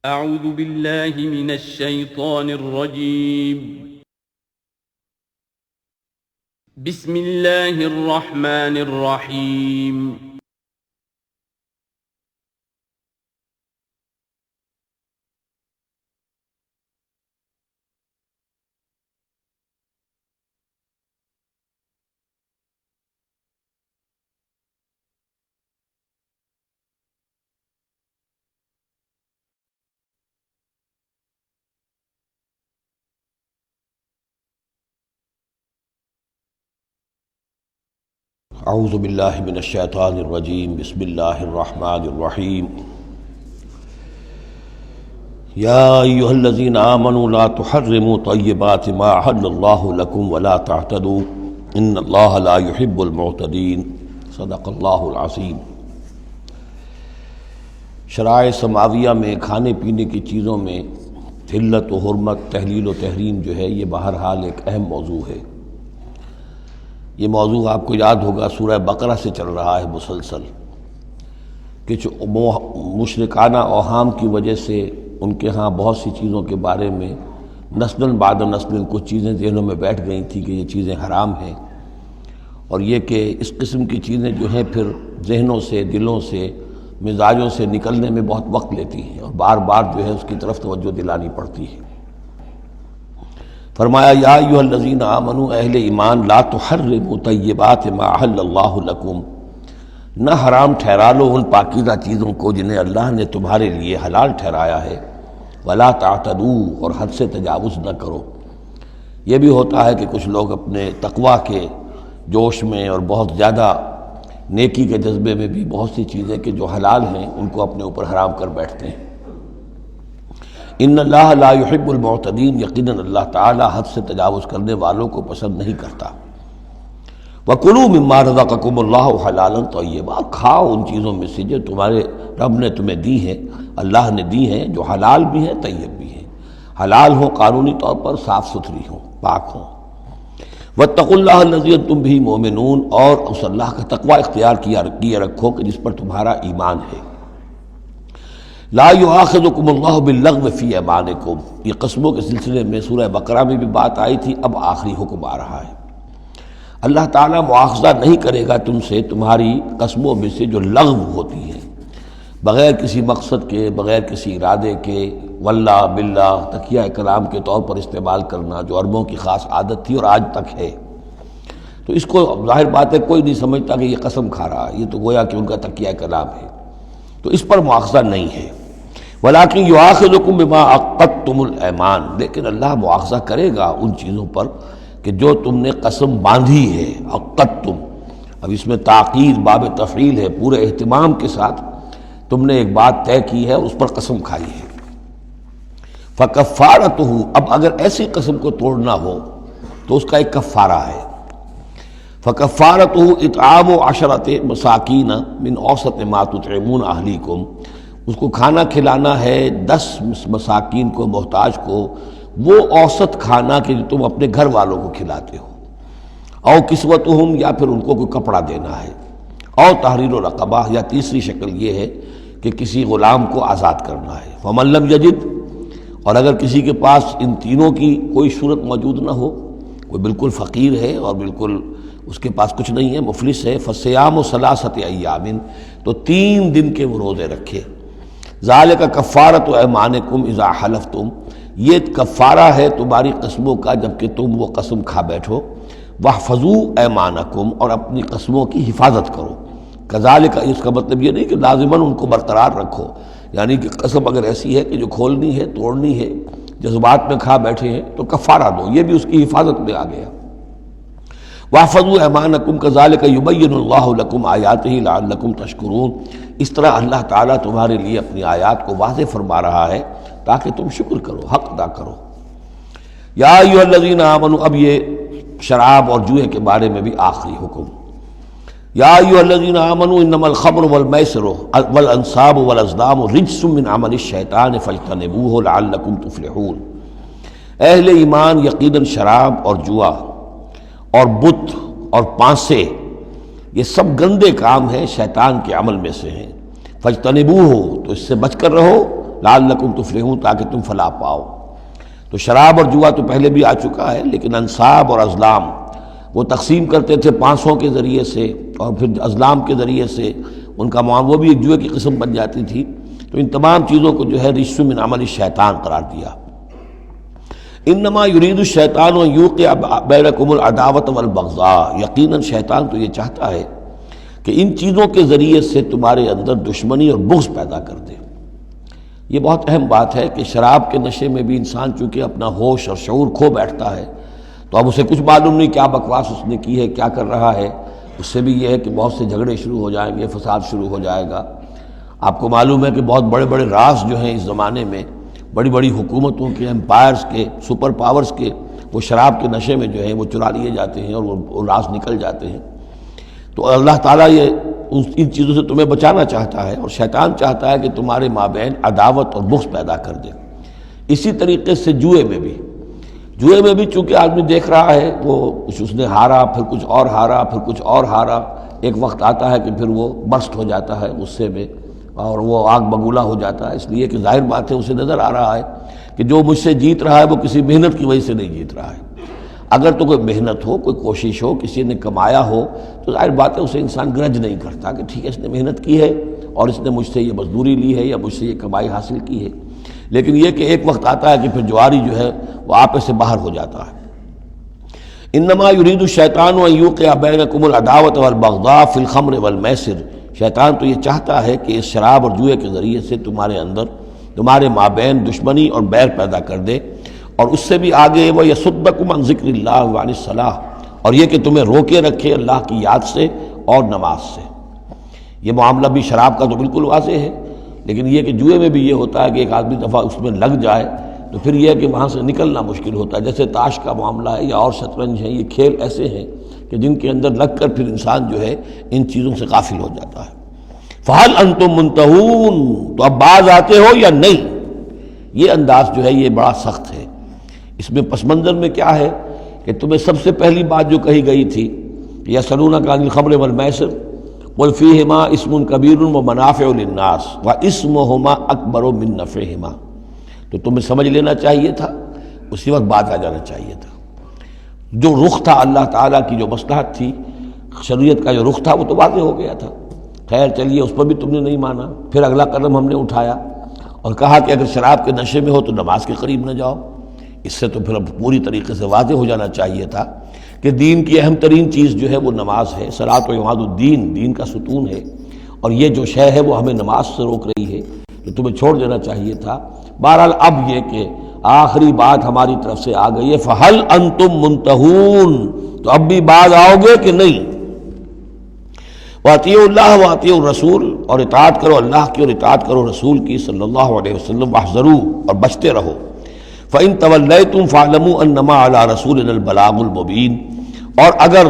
أعوذ بالله من الشيطان الرجيم. بسم الله الرحمن الرحيم. اعوذ باللہ من الشیطان الرجیم بسم اللہ الرحمن الرحیم یا ایہا الذین آمنوا لا تحرموا طیبات ما احل اللہ لکم ولا تعتدوا ان اللہ لا يحب المعتدین صدق اللہ العظیم۔ شرائع سماویہ میں کھانے پینے کی چیزوں میں حلت و حرمت، تحلیل و تحریم جو ہے یہ بہرحال ایک اہم موضوع ہے۔ یہ موضوع آپ کو یاد ہوگا سورہ بقرہ سے چل رہا ہے مسلسل، کہ مشرکانہ اوہام کی وجہ سے ان کے ہاں بہت سی چیزوں کے بارے میں نسل بعد نسل کچھ چیزیں ذہنوں میں بیٹھ گئی تھیں کہ یہ چیزیں حرام ہیں، اور یہ کہ اس قسم کی چیزیں جو ہیں پھر ذہنوں سے، دلوں سے، مزاجوں سے نکلنے میں بہت وقت لیتی ہیں اور بار بار جو ہے اس کی طرف توجہ دلانی پڑتی ہے۔ فرمایا یا ایھا الذین آمنوا، اہل ایمان، لا تحرموا طیبات ما احل اللہ لکم، نہ حرام ٹھہرا لو ان پاکیزہ چیزوں کو جنہیں اللہ نے تمہارے لیے حلال ٹھہرایا ہے، ولا تعتدوا، اور حد سے تجاوز نہ کرو۔ یہ بھی ہوتا ہے کہ کچھ لوگ اپنے تقویٰ کے جوش میں اور بہت زیادہ نیکی کے جذبے میں بھی بہت سی چیزیں کہ جو حلال ہیں ان کو اپنے اوپر حرام کر بیٹھتے ہیں۔ ان اللہ لا يحب المعتدین، یقیناً اللہ تعالی حد سے تجاوز کرنے والوں کو پسند نہیں کرتا۔ وَكُلُوا مِمَّا رَزَقَكُمُ اللَّهُ حَلَالًا طَيِّبًا، کھاؤ ان چیزوں میں سے جو تمہارے رب نے تمہیں دی ہیں، اللہ نے دی ہیں، جو حلال بھی ہیں طیب بھی ہیں، حلال ہوں قانونی طور پر، صاف ستھری ہوں، پاک ہوں۔ وَاتَّقُوا اللَّهَ الَّذِي أَنتُم بِهِ مُؤْمِنُونَ، اور اس اللہ کا تقوی اختیار کیے رکھو کہ جس پر تمہارا ایمان ہے۔ لا یؤاخذکم اللہ باللغو فی ایمانکم، یہ قسموں کے سلسلے میں سورہ بقرہ میں بھی بات آئی تھی، اب آخری حکم آ رہا ہے۔ اللہ تعالیٰ مؤاخذہ نہیں کرے گا تم سے تمہاری قسموں میں سے جو لغو ہوتی ہیں، بغیر کسی مقصد کے، بغیر کسی ارادے کے، واللہ باللہ تکیہ کلام کے طور پر استعمال کرنا، جو عربوں کی خاص عادت تھی اور آج تک ہے۔ تو اس کو ظاہر بات ہے کوئی نہیں سمجھتا کہ یہ قسم کھا رہا ہے، یہ تو گویا کہ ان کا تکیہ کلام ہے، تو اس پر مؤاخذہ نہیں ہے۔ وَلَٰكِن يُؤَاخِذُكُم بِمَا عَقَّدتُّمُ الْأَيْمَانَ، لیکن اللہ مؤاخذہ کرے گا ان چیزوں پر کہ جو تم نے قسم باندھی ہے، عقدتم، اب اس میں تاخیر باب تفعیل ہے، پورے اہتمام کے ساتھ تم نے ایک بات طے کی ہے اور اس پر قسم کھائی ہے۔ فَكَفَّارَتُهُ، اب اگر ایسی قسم کو توڑنا ہو تو اس کا ایک کفارہ ہے۔ فَكَفَّارَتُهُ إِطْعَامُ عَشَرَةِ مَسَاكِينَ مِنْ أَوْسَطِ مَا تُطْعِمُونَ أَهْلِيكُمْ، اس کو کھانا کھلانا ہے 10 مساکین کو، محتاج کو، وہ اوسط کھانا کہ جو تم اپنے گھر والوں کو کھلاتے ہو۔ او کسوتہم، یا پھر ان کو کوئی کپڑا دینا ہے۔ او تحریر رقبہ، یا تیسری شکل یہ ہے کہ کسی غلام کو آزاد کرنا ہے۔ فمن لم یجد، اور اگر کسی کے پاس ان تینوں کی کوئی صورت موجود نہ ہو، کوئی بالکل فقیر ہے اور بالکل اس کے پاس کچھ نہیں ہے، مفلس ہے، فصیام ثلاثۃ ایام، تو 3 دن کے وہ روزے رکھے۔ ذالک کفارۃ ایمانکم اذا حلفتم، یہ کفارہ ہے تمہاری قسموں کا جب کہ تم وہ قسم کھا بیٹھو۔ واحفظوا ایمانکم، اور اپنی قسموں کی حفاظت کرو۔ کذالک، اس کا مطلب یہ نہیں کہ لازماً ان کو برقرار رکھو، یعنی کہ قسم اگر ایسی ہے کہ جو کھولنی ہے، توڑنی ہے، جذبات میں کھا بیٹھے ہیں تو کفارہ دو، یہ بھی اس کی حفاظت میں آ گیا۔ واحفظوا ایمانکم کذالک یبین اللہ لکم آیاتہ لعلکم تشکرون، اس طرح اللہ تعالیٰ تمہارے لیے اپنی آیات کو واضح فرما رہا ہے تاکہ تم شکر کرو، حق ادا کرو۔ یا ایھا الذین آمنوا، اب یہ شراب اور جوئے کے بارے میں بھی آخری حکم۔ یا ایھا الذین آمنوا انما الخمر والمیسر والانصاب والازلام رجس من عمل الشیطان فاجتنبوہ لعلکم تفلحون، اہل ایمان، یقیناً شراب اور جوا اور بت اور پانسے یہ سب گندے کام ہیں، شیطان کے عمل میں سے ہیں۔ فاجتنبوہ، تو اس سے بچ کر رہو، لعلکم تفلحون، تاکہ تم فلاح پاؤ۔ تو شراب اور جوا تو پہلے بھی آ چکا ہے، لیکن انصاب اور ازلام وہ تقسیم کرتے تھے پانسوں کے ذریعے سے، اور پھر ازلام کے ذریعے سے ان کا معاملہ، وہ بھی ایک جوئے کی قسم بن جاتی تھی۔ تو ان تمام چیزوں کو جو ہے رجس من عمل الشیطان قرار دیا۔ انما یرید الشیطان ان یوقع بینکم العداوۃ والبغضاء، یقیناً شیطان تو یہ چاہتا ہے کہ ان چیزوں کے ذریعے سے تمہارے اندر دشمنی اور بغض پیدا کر دے۔ یہ بہت اہم بات ہے کہ شراب کے نشے میں بھی انسان چونکہ اپنا ہوش اور شعور کھو بیٹھتا ہے، تو اب اسے کچھ معلوم نہیں کیا بکواس اس نے کی ہے، کیا کر رہا ہے۔ اس سے بھی یہ ہے کہ بہت سے جھگڑے شروع ہو جائیں گے، فساد شروع ہو جائے گا۔ آپ کو معلوم ہے کہ بہت بڑے بڑے راز جو ہیں اس زمانے میں، بڑی بڑی حکومتوں کے، امپائرز کے، سپر پاورز کے، وہ شراب کے نشے میں جو ہے وہ چرا لیے جاتے ہیں اور وہ راز نکل جاتے ہیں۔ تو اللہ تعالیٰ یہ ان چیزوں سے تمہیں بچانا چاہتا ہے، اور شیطان چاہتا ہے کہ تمہارے مابین عداوت اور بغض پیدا کر دے۔ اسی طریقے سے جوئے میں بھی چونکہ آدمی دیکھ رہا ہے، وہ اس نے ہارا، پھر کچھ اور ہارا، پھر کچھ اور ہارا، ایک وقت آتا ہے کہ پھر وہ برسٹ ہو جاتا ہے غصے میں اور وہ آگ بگولا ہو جاتا ہے، اس لیے کہ ظاہر بات ہے اسے نظر آ رہا ہے کہ جو مجھ سے جیت رہا ہے وہ کسی محنت کی وجہ سے نہیں جیت رہا ہے۔ اگر تو کوئی محنت ہو، کوئی کوشش ہو، کسی نے کمایا ہو، تو ظاہر بات ہے اسے انسان گرج نہیں کرتا کہ ٹھیک ہے اس نے محنت کی ہے اور اس نے مجھ سے یہ مزدوری لی ہے یا مجھ سے یہ کمائی حاصل کی ہے۔ لیکن یہ کہ ایک وقت آتا ہے کہ پھر جواری جو ہے وہ آپے سے باہر ہو جاتا ہے۔ انما یرید الشیطان ان یوقع بینکم العداوۃ والبغضاء فی الخمر والمیسر، شیطان تو یہ چاہتا ہے کہ اس شراب اور جوئے کے ذریعے سے تمہارے اندر، تمہارے مابین دشمنی اور بیر پیدا کر دے، اور اس سے بھی آگے وہ یصدکم عن ذکر اللہ وعن الصلاۃ، اور یہ کہ تمہیں روکے رکھے اللہ کی یاد سے اور نماز سے۔ یہ معاملہ بھی شراب کا تو بالکل واضح ہے، لیکن یہ کہ جوئے میں بھی یہ ہوتا ہے کہ ایک آدمی دفعہ اس میں لگ جائے تو پھر یہ ہے کہ وہاں سے نکلنا مشکل ہوتا ہے۔ جیسے تاش کا معاملہ ہے یا اور شطرنج ہے، یہ کھیل ایسے ہیں کہ جن کے اندر لگ کر پھر انسان جو ہے ان چیزوں سے غافل ہو جاتا ہے۔ فَهَلْ أَنْتُمْ مُنْتَهُونَ، تو اب باز آتے ہو یا نہیں؟ یہ انداز جو ہے یہ بڑا سخت ہے۔ اس میں پس منظر میں کیا ہے کہ تمہیں سب سے پہلی بات جو کہی گئی تھی، یسألونک عن الخمر والمیسر قل فیہما اسم کبیر ومنافع للناس واسمہما اکبر من نفعہما، تو تمہیں سمجھ لینا چاہیے تھا، اسی وقت بات آ جانا چاہیے تھا۔ جو رخ تھا اللہ تعالیٰ کی، جو مصلحت تھی، شریعت کا جو رخ تھا وہ تو واضح ہو گیا تھا۔ خیر چلیے اس پر بھی تم نے نہیں مانا، پھر اگلا قدم ہم نے اٹھایا اور کہا کہ اگر شراب کے نشے میں ہو تو نماز کے قریب نہ جاؤ۔ اس سے تو پھر اب پوری طریقے سے واضح ہو جانا چاہیے تھا کہ دین کی اہم ترین چیز جو ہے وہ نماز ہے، صلاۃ و عماد الدین، دین کا ستون ہے، اور یہ جو شے ہے وہ ہمیں نماز سے روک رہی ہے، تو تمہیں چھوڑ دینا چاہیے تھا۔ بہرحال اب یہ کہ آخری بات ہماری طرف سے آ گئی ہے، فَهَلْ أَنْتُمْ مُنْتَهُونَ، تو اب بھی باز آؤ گے کہ نہیں؟ وَأَطِیعُوا اللَّهَ وَأَطِیعُوا الرَّسُولَ، اور اطاعت کرو اللہ کی اور اطاعت کرو رسول کی صلی اللہ علیہ وسلم، وَاحْذَرُوا، اور بچتے رہو۔ فَإِن تَوَلَّيْتُمْ فَاعْلَمُوا أَنَّمَا عَلَىٰ رَسُولِنَا الْبَلَاغُ الْمُبِينُ، اور اگر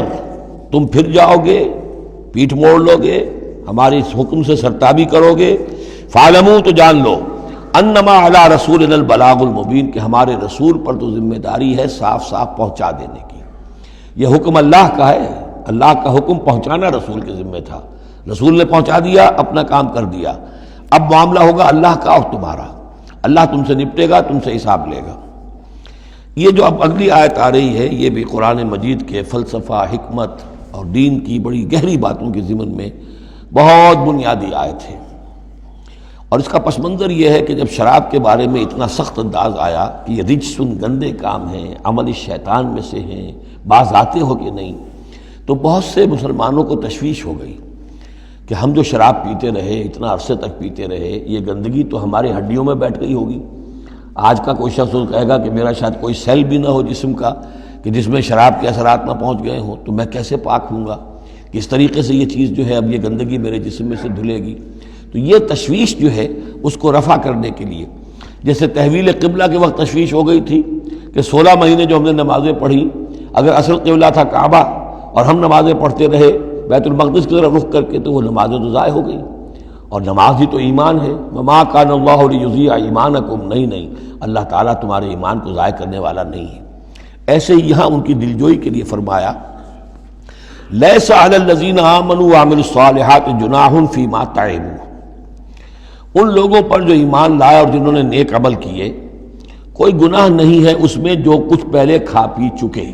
تم پھر جاؤ گے، پیٹھ موڑ لو گے، ہمارے اس حکم سے سرتابی کرو گے، فَاعْلَمُوا، تو جان لو، أَنَّمَا عَلَىٰ رَسُولِنَا الْبَلَاغُ الْمُبِينُ، کہ ہمارے رسول پر تو ذمہ داری ہے صاف صاف پہنچا دینے کی۔ یہ حکم اللہ کا ہے، اللہ کا حکم پہنچانا رسول کے ذمہ تھا، رسول نے پہنچا دیا، اپنا کام کر دیا۔ اب معاملہ ہوگا اللہ کا اور تمہارا، اللہ تم سے نپٹے گا، تم سے حساب لے گا۔ یہ جو اب اگلی آیت آ رہی ہے، یہ بھی قرآن مجید کے فلسفہ، حکمت اور دین کی بڑی گہری باتوں کے ضمن میں بہت بنیادی آیت ہے، اور اس کا پس منظر یہ ہے کہ جب شراب کے بارے میں اتنا سخت انداز آیا کہ یہ رجسن، گندے کام ہیں، عمل شیطان میں سے ہیں، باز آتے ہو کہ نہیں، تو بہت سے مسلمانوں کو تشویش ہو گئی کہ ہم جو شراب پیتے رہے، اتنا عرصے تک پیتے رہے، یہ گندگی تو ہمارے ہڈیوں میں بیٹھ گئی ہوگی۔ آج کا کوئی شخص کہے گا کہ میرا شاید کوئی سیل بھی نہ ہو جسم کا کہ جس میں شراب کے اثرات نہ پہنچ گئے ہوں، تو میں کیسے پاک ہوں گا؟ کس طریقے سے یہ چیز جو ہے اب یہ گندگی میرے جسم میں سے دھلے گی؟ تو یہ تشویش جو ہے اس کو رفع کرنے کے لیے، جیسے تحویل قبلہ کے وقت تشویش ہو گئی تھی کہ 16 مہینے جو ہم نے نمازیں پڑھی، اگر اصل قبلہ تھا کعبہ اور ہم نمازیں پڑھتے رہے بیت المقدس کی طرف رخ کر کے، تو وہ نمازیں تو ضائع ہو گئی، اور نماز ہی تو ایمان ہے۔ وما کان اللہ لیضیع ایمانکم، نہیں اللہ تعالیٰ تمہارے ایمان کو ضائع کرنے والا نہیں ہے۔ ایسے ہی یہاں ان کی دلجوئی کے لیے فرمایا، لیس علی الذین آمنوا وعملوا الصالحات جناح فیما تعبوا، ان لوگوں پر جو ایمان لائے اور جنہوں نے نیک عمل کیے کوئی گناہ نہیں ہے اس میں جو کچھ پہلے کھا پی چکے.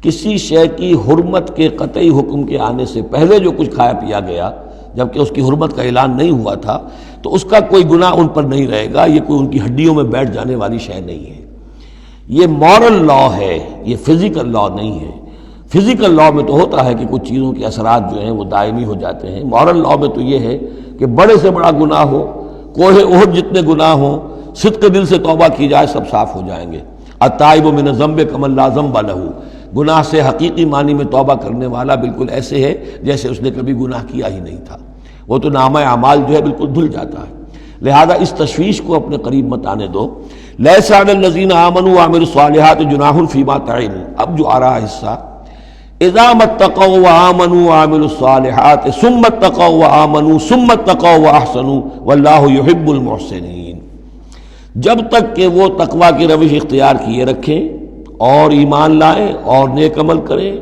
کسی شے کی حرمت کے قطعی حکم کے آنے سے پہلے جو کچھ کھایا پیا گیا جبکہ اس کی حرمت کا اعلان نہیں ہوا تھا تو اس کا کوئی گناہ ان پر نہیں رہے گا. یہ کوئی ان کی ہڈیوں میں بیٹھ جانے والی شے نہیں ہے. یہ مورل لا ہے, یہ فزیکل لا نہیں ہے. فزیکل لا میں تو ہوتا ہے کہ کچھ چیزوں کے اثرات جو ہیں وہ دائمی ہو جاتے ہیں. مورل لا میں تو یہ ہے کہ بڑے سے بڑا گناہ ہو, کوہ احد جتنے گناہ ہوں, صدق دل سے توبہ کی جائے سب صاف ہو جائیں گے. التائب من الذنب کمن لا ذنب لہ, گناہ سے حقیقی معنی میں توبہ کرنے والا بالکل ایسے ہے جیسے اس نے کبھی گناہ کیا ہی نہیں تھا. وہ تو نامہ اعمال جو ہے بالکل دھل جاتا ہے. لہذا اس تشویش کو اپنے قریب مت آنے دو. لیس علی الذین آمنوا وعملوا الصالحات جناح فیما طعموا, اب جو آ رہا ہے حصہ, اذا اتقوا وآمنوا وعملوا الصالحات ثم اتقوا وآمنوا ثم اتقوا واحسنوا واللہ یحب المحسنین. جب تک کہ وہ تقوی کی روش اختیار کیے رکھیں اور ایمان لائیں اور نیک عمل کریں,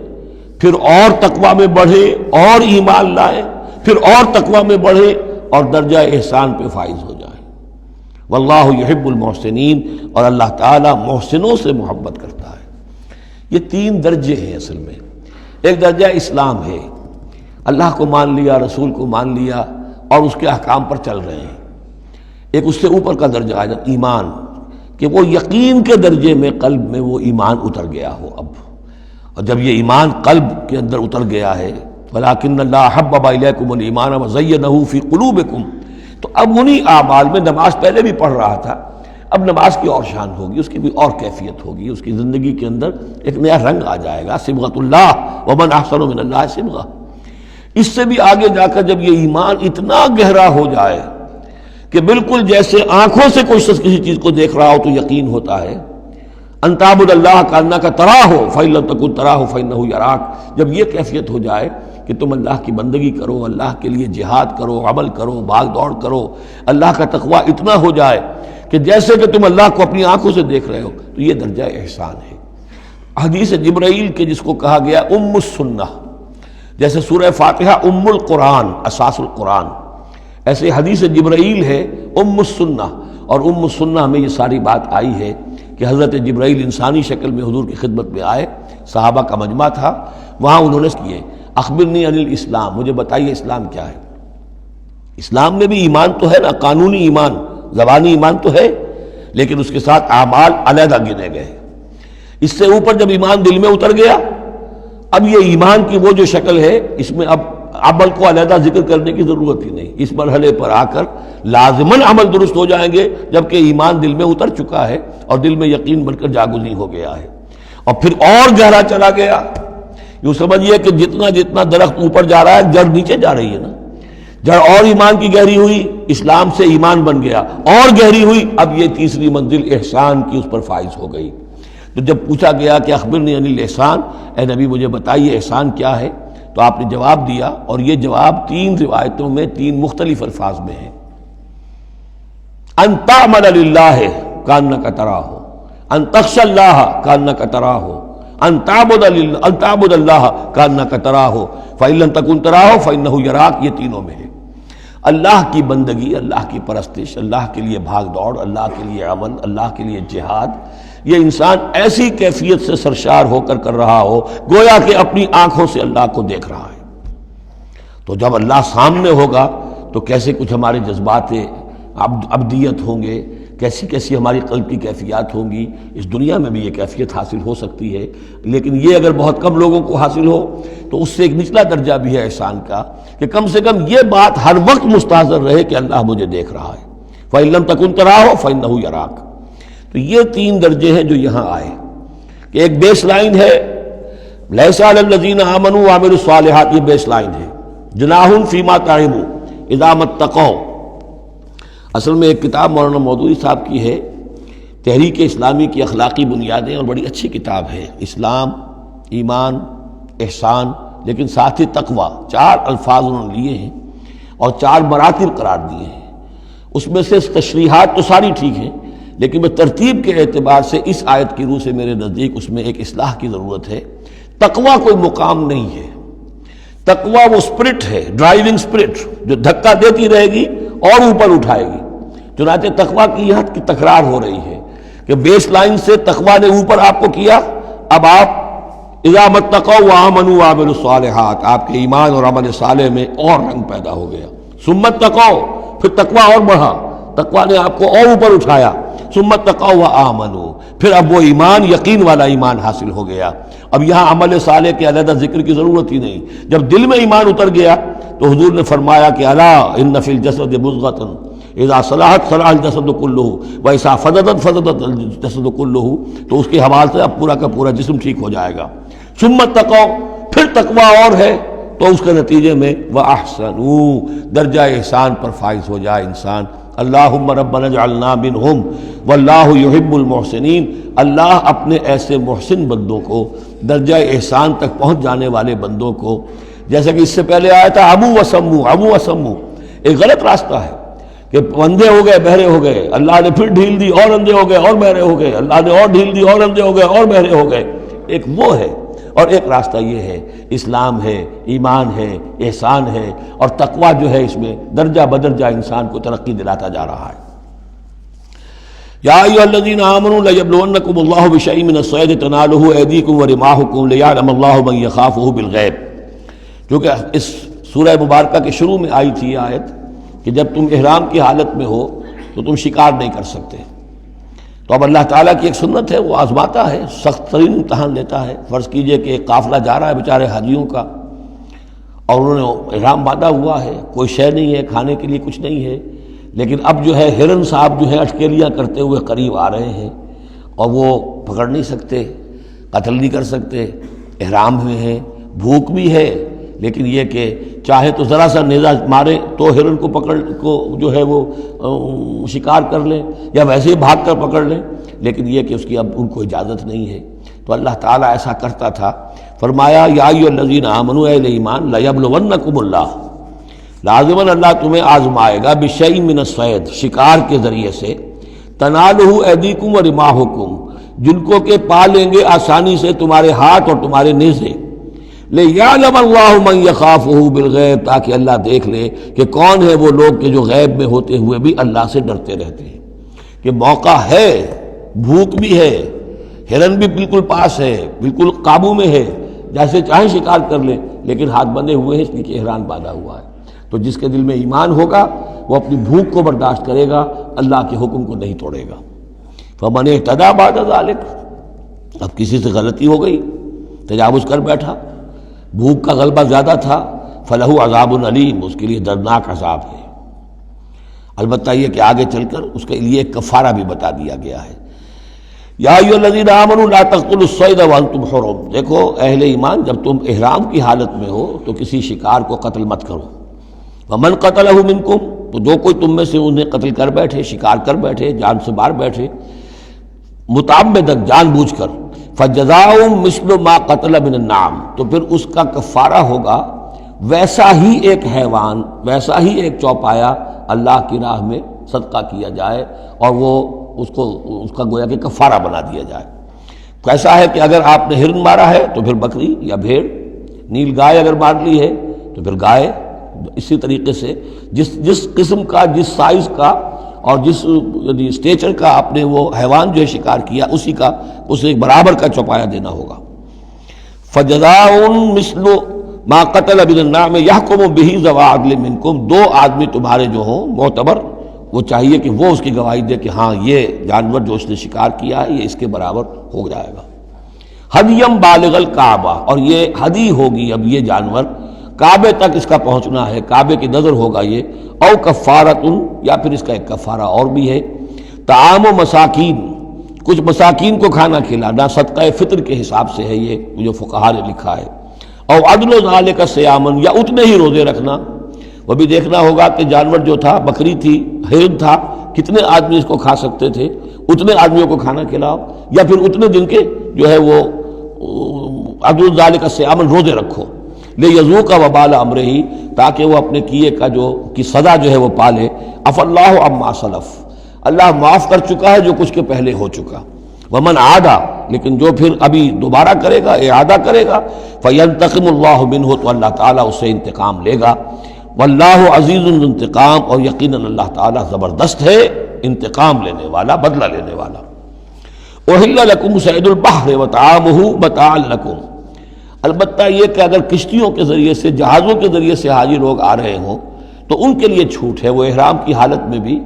پھر اور تقوی میں بڑھے اور ایمان لائیں, پھر اور تقوی میں بڑھے اور درجہ احسان پہ فائز ہو جائیں. واللہ یحب المحسنین, اور اللہ تعالی محسنوں سے محبت کرتا ہے. یہ تین درجے ہیں اصل میں. ایک درجہ اسلام ہے, اللہ کو مان لیا, رسول کو مان لیا اور اس کے احکام پر چل رہے ہیں. ایک اس سے اوپر کا درجہ ہے ایمان, کہ وہ یقین کے درجے میں قلب میں وہ ایمان اتر گیا ہو. اب اور جب یہ ایمان قلب کے اندر اتر گیا ہے, وَلَٰكِنَّ اللَّهَ حَبَّبَ إِلَيْكُمُ الْإِيمَانَ وَزَيَّنَهُ فِي قُلُوبِكُمْ, تو اب انہی اعمال میں, نماز پہلے بھی پڑھ رہا تھا, اب نماز کی اور شان ہوگی, اس کی بھی اور کیفیت ہوگی, اس کی زندگی کے اندر ایک نیا رنگ آ جائے گا. صبغۃ اللہ ومن احسن من اللہ صبغہ. اس سے بھی آگے جا کر جب یہ ایمان اتنا گہرا ہو جائے کہ بالکل جیسے آنکھوں سے کوئی شخص کسی چیز کو دیکھ رہا ہو تو یقین ہوتا ہے, ان تعبد اللہ کانک تراہ فإن لم تکن تراہ فإنہ یراک. جب یہ کیفیت ہو جائے کہ تم اللہ کی بندگی کرو, اللہ کے لیے جہاد کرو, عمل کرو, بھاگ دوڑ کرو, اللہ کا تقویٰ اتنا ہو جائے کہ جیسے کہ تم اللہ کو اپنی آنکھوں سے دیکھ رہے ہو, تو یہ درجہ احسان ہے. حدیث جبرائیل کے جس کو کہا گیا ام السنہ, جیسے سورہ فاتحہ ام القرآن اساس القرآن, ایسے حدیث جبرائیل ہے ام السنہ. اور ام السنہ میں یہ ساری بات آئی ہے کہ حضرت جبرائیل انسانی شکل میں حضور کی خدمت میں آئے, صحابہ کا مجمع تھا, وہاں انہوں نے کیے اخبرنی عن الاسلام, مجھے بتائیے اسلام کیا ہے. اسلام میں بھی ایمان تو ہے نا, قانونی ایمان, زبانی ایمان تو ہے, لیکن اس کے ساتھ اعمال علیحدہ گنے گئے. اس سے اوپر جب ایمان دل میں اتر گیا, اب یہ ایمان کی وہ جو شکل ہے اس میں اب عمل کو علیحدہ ذکر کرنے کی ضرورت ہی نہیں. اس مرحلے پر آ کر لازماً عمل درست ہو جائیں گے جبکہ ایمان دل میں اتر چکا ہے اور دل میں یقین بن کر جاگزی ہو گیا ہے, اور پھر اور گہرا چلا گیا. یوں سمجھیے کہ جتنا جتنا درخت اوپر جا رہا ہے جڑ نیچے جا رہی ہے نا, جڑ اور ایمان کی گہری ہوئی, اسلام سے ایمان بن گیا, اور گہری ہوئی, اب یہ تیسری منزل احسان کی اس پر فائز ہو گئی. تو جب پوچھا گیا کہ اخبرنی عن الاحسان, اے نبی مجھے بتائیے احسان کیا ہے, تو آپ نے جواب دیا, اور یہ جواب تین روایتوں میں تین مختلف الفاظ میں ہے. ان تعمل للہ کانک تراہ, ان تخشى اللہ کانک تراہ, ان تعبد اللہ کانک تراہ فإن لم تکن تراہ فإنہ یراک. یہ تینوں میں ہے. اللہ کی بندگی, اللہ کی پرستش, اللہ کے لیے بھاگ دوڑ, اللہ کے لیے عمل, اللہ کے لیے جہاد, یہ انسان ایسی کیفیت سے سرشار ہو کر رہا ہو گویا کہ اپنی آنکھوں سے اللہ کو دیکھ رہا ہے. تو جب اللہ سامنے ہوگا تو کیسے کچھ ہمارے جذبات عبدیت ہوں گے, کیسی کیسی ہماری قلب کی کیفیات ہوں گی. اس دنیا میں بھی یہ کیفیت حاصل ہو سکتی ہے, لیکن یہ اگر بہت کم لوگوں کو حاصل ہو تو اس سے ایک نچلا درجہ بھی ہے احسان کا, کہ کم سے کم یہ بات ہر وقت مستحضر رہے کہ اللہ مجھے دیکھ رہا ہے. فإن لم تکن تراہ فإنہ یراک. تو یہ تین درجے ہیں جو یہاں آئے, کہ ایک بیس لائن ہے لیس علی الذین آمنوا وعملوا الصالحات, یہ بیس لائن ہے. جناح فیما طعموا اذا اتقوا. اصل میں ایک کتاب مولانا مودودی صاحب کی ہے, تحریک اسلامی کی اخلاقی بنیادیں, اور بڑی اچھی کتاب ہے. اسلام, ایمان, احسان, لیکن ساتھ ہی تقوی, چار الفاظ انہوں نے لیے ہیں اور چار مراتب قرار دیے ہیں. اس میں سے تشریحات تو ساری ٹھیک ہیں, لیکن میں ترتیب کے اعتبار سے اس آیت کی روح سے میرے نزدیک اس میں ایک اصلاح کی ضرورت ہے. تقوی کوئی مقام نہیں ہے, تقوی وہ اسپرٹ ہے, ڈرائیونگ اسپرٹ, جو دھکا دیتی رہے گی اور اوپر اٹھائے گی۔ چنانچہ تقویٰ کی یہاں کی تکرار ہو رہی ہے کہ بیس لائن سے تقویٰ نے اوپر آپ کو کیا، اب آپ اذا متقوا وآمنوا وعملوا الصالحات، آپ کے ایمان اور عمل صالح میں اور رنگ پیدا ہو گیا۔ ثم اتقوا، پھر تقویٰ اور بڑھا، تقویٰ نے آپ کو اور اوپر اٹھایا۔ ثم اتقوا وآمنوا، پھر اب وہ ایمان یقین والا ایمان حاصل ہو گیا۔ اب یہاں عمل صالح کے علیحدہ ذکر کی ضرورت ہی نہیں، جب دل میں ایمان اتر گیا تو حضور نے فرمایا کہ الا ان فی الجسد مضغۃ اذا صلحت صلح الجسد کلہ واذا فسدت فسد الجسد کلہ، تو اس کے حوالے سے اب پورا کا پورا جسم ٹھیک ہو جائے گا۔ ثم اتقوا، پھر تقویٰ اور ہے تو اس کے نتیجے میں وَأَحْسَنُوا، درجہ احسان پر فائز ہو جائے انسان۔ اللہم ربنا اجعلنا منہم واللہ یحب المحسنین، اللہ اپنے ایسے محسن بندوں کو، درجہ احسان تک پہنچ جانے والے بندوں کو، جیسا کہ اس سے پہلے آیا تھا عمو وسمو، ایک غلط راستہ ہے کہ اندھے ہو گئے بہرے ہو گئے، اللہ نے پھر ڈھیل دی اور اندھے ہو گئے اور بہرے ہو گئے، اللہ نے اور ڈھیل دی اور اندھے ہو گئے اور بہرے ہو گئے، ایک وہ ہے، اور ایک راستہ یہ ہے، اسلام ہے، ایمان ہے، احسان ہے، اور تقویٰ جو ہے اس میں درجہ بدرجہ انسان کو ترقی دلاتا جا رہا ہے۔ یا ایھا الذین آمنوا لیبلونکم اللہ بشیء من الصید تنالہ ایدیکم ورماحکم لیعلم اللہ من یخافہ بالغیب، کیونکہ اس سورہ مبارکہ کے شروع میں آئی تھی یہ آیت کہ جب تم احرام کی حالت میں ہو تو تم شکار نہیں کر سکتے، تو اب اللہ تعالیٰ کی ایک سنت ہے، وہ آزماتا ہے، سخت ترین امتحان لیتا ہے۔ فرض کیجئے کہ ایک قافلہ جا رہا ہے بیچارے حاجیوں کا، اور انہوں نے احرام باندھا ہوا ہے، کوئی شے نہیں ہے، کھانے کے لیے کچھ نہیں ہے، لیکن اب جو ہے ہرن صاحب جو ہے اٹکیلیاں کرتے ہوئے قریب آ رہے ہیں، اور وہ پکڑ نہیں سکتے، قتل نہیں کر سکتے، احرام میں ہیں، بھوک بھی ہے، لیکن یہ کہ چاہے تو ذرا سا نیزہ مارے تو ہرن کو پکڑ کو جو ہے وہ شکار کر لیں، یا ویسے ہی بھاگ کر پکڑ لیں، لیکن یہ کہ اس کی اب ان کو اجازت نہیں ہے۔ تو اللہ تعالیٰ ایسا کرتا تھا، فرمایا یا ایھا الذین آمنوا، اہل ایمان، لیبلونکم اللہ، لازماً اللہ تمہیں آزمائے گا، بشیء من الصید، شکار کے ذریعے سے، تنالہ ایدیکم ورماحکم، جن کو کہ پا لیں گے آسانی سے تمہارے ہاتھ اور تمہارے نیزے، لیعلم اللہ من یخافہ بالغیب، تاکہ اللہ دیکھ لے کہ کون ہے وہ لوگ کہ جو غیب میں ہوتے ہوئے بھی اللہ سے ڈرتے رہتے ہیں، کہ موقع ہے، بھوک بھی ہے، ہرن بھی بالکل پاس ہے، بالکل قابو میں ہے، جیسے چاہیں شکار کر لیں، لیکن ہاتھ بندھے ہوئے ہیں اس لیے کہ احرام باندھا ہوا ہے۔ تو جس کے دل میں ایمان ہوگا وہ اپنی بھوک کو برداشت کرے گا، اللہ کے حکم کو نہیں توڑے گا۔ فمن اہتدی بعد ذلک، اب کسی سے غلطی ہو گئی، تجاوز کر بیٹھا، بھوک کا غلبہ زیادہ تھا، فلہ عذاب علیم، اس کے لیے دردناک عذاب ہے۔ البتہ یہ کہ آگے چل کر اس کے لیے ایک کفارہ بھی بتا دیا گیا ہے۔ یا ایھا الذین آمنوا لا تقتلوا الصید وانتم حرم، دیکھو اہل ایمان، جب تم احرام کی حالت میں ہو تو کسی شکار کو قتل مت کرو۔ ومن قتلہ منکم، تو جو کوئی تم میں سے انہیں قتل کر بیٹھے، شکار کر بیٹھے، جان سے مار بیٹھے، متعمداً، جان بوجھ کر، فجزاء مثل ما قتل من النعم، تو پھر اس کا کفارہ ہوگا ویسا ہی ایک حیوان، ویسا ہی ایک چوپایا اللہ کی راہ میں صدقہ کیا جائے، اور وہ اس کا گویا کہ کفارہ بنا دیا جائے۔ کیسا ہے کہ اگر آپ نے ہرن مارا ہے تو پھر بکری یا بھیڑ، نیل گائے اگر مار لی ہے تو پھر گائے، اسی طریقے سے جس قسم کا، جس سائز کا اور جس اسٹیچر کا آپ نے وہ حیوان جو ہے شکار کیا، اسی کا اسے برابر کا چوپایا دینا ہوگا۔ فجزاء مثل ما قتل من النعم یحکم بہ ذوی عدل منکم، دو آدمی تمہارے جو ہوں معتبر، وہ چاہیے کہ وہ اس کی گواہی دے کہ ہاں یہ جانور جو اس نے شکار کیا ہے یہ اس کے برابر ہو جائے گا۔ ہدیم بالغ الکعبہ، اور یہ ہدی ہوگی اب یہ جانور، کعبے تک اس کا پہنچنا ہے، کعبے کی نظر ہوگا یہ، او کفارۃ، یا پھر اس کا ایک کفارہ اور بھی ہے، طعام و مساکین، کچھ مساکین کو کھانا کھلانا، صدقہ فطر کے حساب سے ہے یہ جو فقہا نے لکھا ہے، او عدل ذالک صیامن، یا اتنے ہی روزے رکھنا۔ وہ بھی دیکھنا ہوگا کہ جانور جو تھا، بکری تھی، ہرن تھا، کتنے آدمی اس کو کھا سکتے تھے، اتنے آدمیوں کو کھانا کھلاؤ، یا پھر اتنے دن کے جو ہے وہ عدل ذالک صیامن روزے رکھو، لیذوق وبال امرہ، تاکہ وہ اپنے کیے کا کی سزا جو ہے وہ پالے۔ عفا اللہ عما سلف، اللہ معاف کر چکا ہے جو کچھ کے پہلے ہو چکا۔ ومن عادا، لیکن جو پھر ابھی دوبارہ کرے گا، اعادہ کرے گا، فینتقم اللہ منہ، تو اللہ تعالیٰ اس سے انتقام لے گا۔ واللہ عزیز ذو انتقام، اور یقیناً اللہ تعالیٰ زبردست ہے، انتقام لینے والا، بدلہ لینے والا۔ احل لکم صید البحر وطعامہ متاعا لکم، البتہ یہ کہ اگر کشتیوں کے ذریعے سے، جہازوں کے ذریعے سے حاجی لوگ آ رہے ہوں تو ان کے لیے چھوٹ ہے، وہ احرام کی حالت میں بھی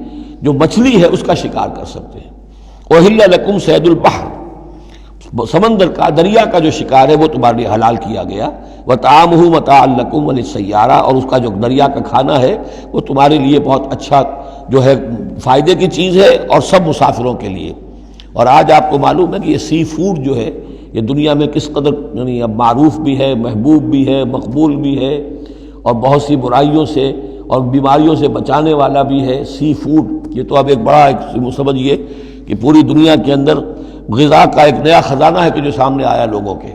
جو مچھلی ہے اس کا شکار کر سکتے ہیں۔ احل لکم صید البحر، سمندر کا، دریا کا جو شکار ہے وہ تمہارے لیے حلال کیا گیا، وطعامہ متاعا لکم وللسیارہ، اور اس کا جو دریا کا کھانا ہے وہ تمہارے لیے بہت اچھا جو ہے فائدے کی چیز ہے، اور سب مسافروں کے لیے۔ اور آج آپ کو معلوم ہے کہ یہ سی فوڈ جو ہے یہ دنیا میں کس قدر یعنی اب معروف بھی ہے، محبوب بھی ہے، مقبول بھی ہے، اور بہت سی برائیوں سے اور بیماریوں سے بچانے والا بھی ہے۔ سی فوڈ یہ تو اب ایک بڑا سمجھیے کہ پوری دنیا کے اندر غذا کا ایک نیا خزانہ ہے کہ جو سامنے آیا لوگوں کے۔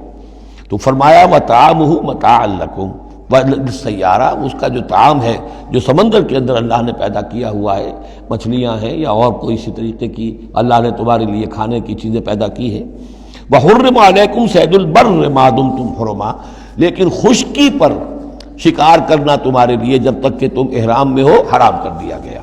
تو فرمایا وطعامہ متاعا لکم وللسیارہ، اس کا جو طعام ہے جو سمندر کے اندر اللہ نے پیدا کیا ہوا ہے، مچھلیاں ہیں یا اور کوئی اسی طریقے کی اللہ نے تمہارے لیے کھانے کی چیزیں پیدا کی ہیں۔ وحرم علیکم صید البر ما دمتم حرما، لیکن خشکی پر شکار کرنا تمہارے لیے جب تک کہ تم احرام میں ہو حرام کر دیا گیا۔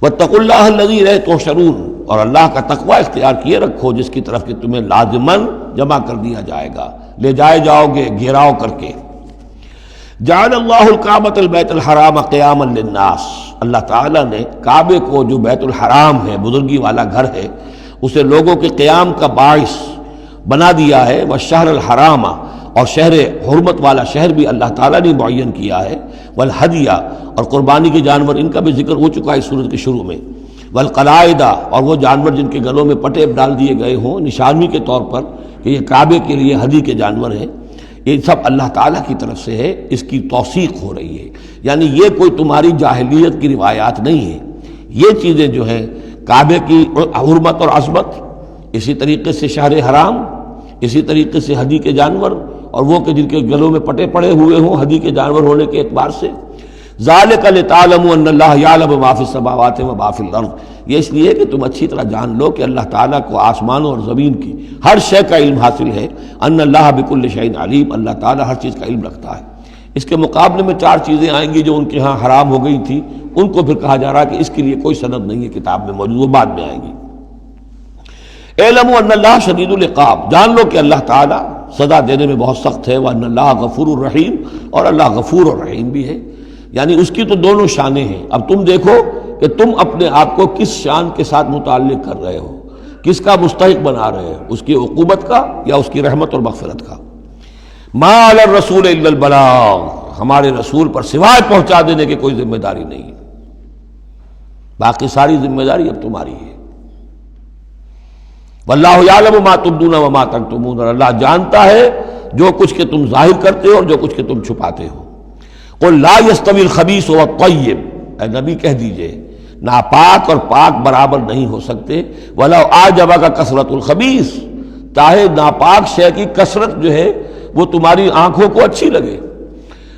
واتقوا اللہ الذی الیہ تحشرون، اور اللہ کا تقوی اختیار کیے رکھو جس کی طرف کہ تمہیں لازماً جمع کر دیا جائے گا، لے جائے جاؤ گے گھیراؤ کر کے۔ جعل اللہ الکعبۃ البیت الحرام قیاما للناس، اللہ تعالیٰ نے کعبے کو جو بیت الحرام ہے، بزرگی والا گھر ہے، اسے لوگوں کے قیام کا باعث بنا دیا ہے۔ والشہر الحرام، اور شہر حرمت والا شہر بھی اللہ تعالیٰ نے معین کیا ہے۔ والہدیہ، اور قربانی کے جانور، ان کا بھی ذکر ہو چکا ہے اس سورت کے شروع میں۔ والقلائد، اور وہ جانور جن کے گلوں میں پٹے ڈال دیے گئے ہوں نشانی کے طور پر کہ یہ کعبے کے لیے ہدی کے جانور ہیں، یہ سب اللہ تعالیٰ کی طرف سے ہے، اس کی توثیق ہو رہی ہے۔ یعنی یہ کوئی تمہاری جاہلیت کی روایات نہیں ہے، یہ چیزیں جو ہیں کعبے کی حرمت اور عظمت، اسی طریقے سے شہر حرام، اسی طریقے سے ہدی کے جانور، اور وہ کہ جن کے گلوں میں پٹے پڑے ہوئے ہوں ہدی کے جانور ہونے کے اعتبار سے۔ ذالک لتعلموا ان اللہ یعلم ما فی السماوات و ما فی الارض، یہ اس لیے کہ تم اچھی طرح جان لو کہ اللہ تعالیٰ کو آسمانوں اور زمین کی ہر شے کا علم حاصل ہے۔ ان اللہ بکل شیء علیم، اللہ تعالیٰ ہر چیز کا علم رکھتا ہے۔ اس کے مقابلے میں 4 چیزیں آئیں گی جو ان کے ہاں حرام ہو گئی تھی، ان کو پھر کہا جا رہا کہ اس کے لیے کوئی سند نہیں ہے کتاب میں موجود، وہ بعد میں آئیں گی۔ اعلموا ان اللہ شدید العقاب، جان لو کہ اللہ تعالیٰ سزا دینے میں بہت سخت ہے۔ وان اللہ غفور الرحیم، اور اللہ غفور اور رحیم بھی ہے، یعنی اس کی تو دونوں شانیں ہیں۔ اب تم دیکھو کہ تم اپنے آپ کو کس شان کے ساتھ متعلق کر رہے ہو، کس کا مستحق بنا رہے ہو، اس کی عقوبت کا یا اس کی رحمت اور مغفرت کا۔ ما علی الرسول الا البلاغ، ہمارے رسول پر سوائے پہنچا دینے کی کوئی ذمہ داری نہیں ہے، باقی ساری ذمہ داری اب تمہاری ہے۔ واللہ یعلم ما تبدون وما تکتمون، اور اللہ جانتا ہے جو کچھ کہ تم ظاہر کرتے ہو اور جو کچھ کہ تم چھپاتے ہو۔ قل لا یستوی الخبیث والطیب، اے نبی کہہ دیجئے ناپاک اور پاک برابر نہیں ہو سکتے۔ ولو اعجبک کثرت الخبیث، چاہے ناپاک شے کی کثرت جو ہے وہ تمہاری آنکھوں کو اچھی لگے۔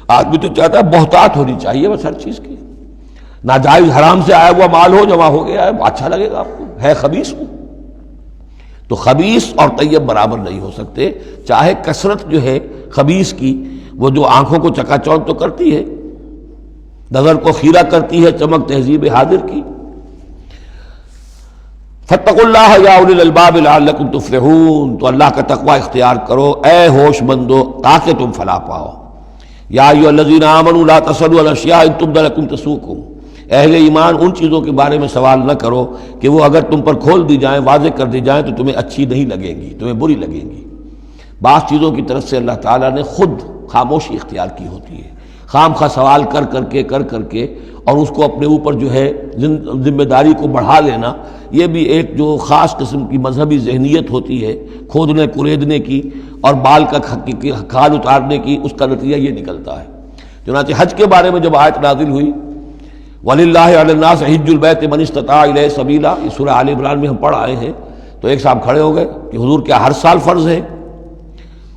آدمی تو چاہتا ہے بہتات ہونی چاہیے بس ہر چیز کی، ناجائز حرام سے آیا ہوا مال ہو، جمع ہو گیا ہے، اچھا لگے گا آپ کو، ہے خبیث ہوں۔ تو خبیث اور طیب برابر نہیں ہو سکتے، چاہے کثرت جو ہے خبیث کی وہ جو آنکھوں کو چکا چوند تو کرتی ہے، نظر کو خیرہ کرتی ہے، چمک تہذیب حاضر کی۔ فاتقوا اللہ یا اولی الالباب لعلکم تفلحون، تو اللہ کا تقوی اختیار کرو اے ہوش مندو تاکہ تم فلاح پاؤ۔ یا ایھا الذین آمنوا لا تسألوا عن اشیاء ان تبد لکم تسؤکم، اہل ایمان ان چیزوں کے بارے میں سوال نہ کرو کہ وہ اگر تم پر کھول دی جائیں، واضح کر دی جائیں تو تمہیں اچھی نہیں لگیں گی، تمہیں بری لگیں گی۔ بعض چیزوں کی طرف سے اللہ تعالیٰ نے خود خاموشی اختیار کی ہوتی ہے، خام خواہ سوال کر کر کے اور اس کو اپنے اوپر جو ہے ذمہ داری کو بڑھا لینا، یہ بھی ایک جو خاص قسم کی مذہبی ذہنیت ہوتی ہے، کھودنے کریدنے کی اور بال کا کھال اتارنے کی، اس کا نتیجہ یہ نکلتا ہے۔ چنانچہ حج کے بارے میں جب آیت نازل ہوئی وَلِلَّهِ عَلَى النَّاسِ حِجُّ الْبَيْتِ مَنِ اسْتَطَاعَ إِلَيْهِ سَبِيلًا، یہ سورہ آل عمران میں ہم پڑھ آئے ہیں۔ تو ایک صاحب کھڑے ہو گئے کہ حضور کیا ہر سال فرض ہے؟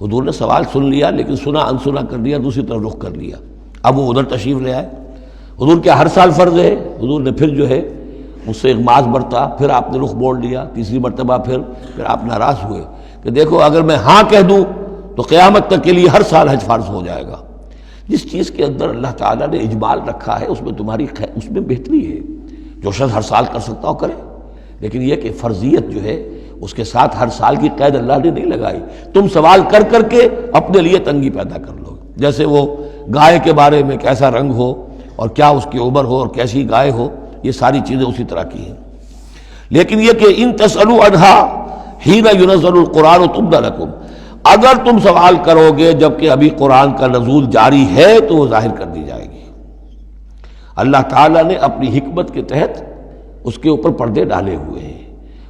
حضور نے سوال سن لیا لیکن سنا انسنا کر دیا، دوسری طرف رخ کر لیا۔ اب وہ ادھر تشریف لے آئے، حضور کیا ہر سال فرض ہے؟ حضور نے پھر جو ہے مجھ سے اغماض برتا، پھر آپ نے رخ موڑ لیا، تیسری مرتبہ پھر آپ ناراض ہوئے کہ دیکھو اگر میں ہاں کہہ دوں تو قیامت تک کے لیے ہر سال حج فرض ہو جائے گا، جس چیز کے اندر اللہ تعالیٰ نے اجمال رکھا ہے اس میں تمہاری اس میں بہتری ہے. جو شخص ہر سال کر سکتا ہو کرے، لیکن یہ کہ فرضیت جو ہے اس کے ساتھ ہر سال کی قید اللہ نے نہیں لگائی. تم سوال کر کر کے اپنے لیے تنگی پیدا کر لو. جیسے وہ گائے کے بارے میں کیسا رنگ ہو اور کیا اس کی عمر ہو اور کیسی گائے ہو، یہ ساری چیزیں اسی طرح کی ہیں. لیکن یہ کہ ان تسألوا عنہا حین ینزل القرآن تبد لکم، اگر تم سوال کرو گے جبکہ ابھی قرآن کا نزول جاری ہے تو وہ ظاہر کر دی جائے گی. اللہ تعالیٰ نے اپنی حکمت کے تحت اس کے اوپر پردے ڈالے ہوئے ہیں.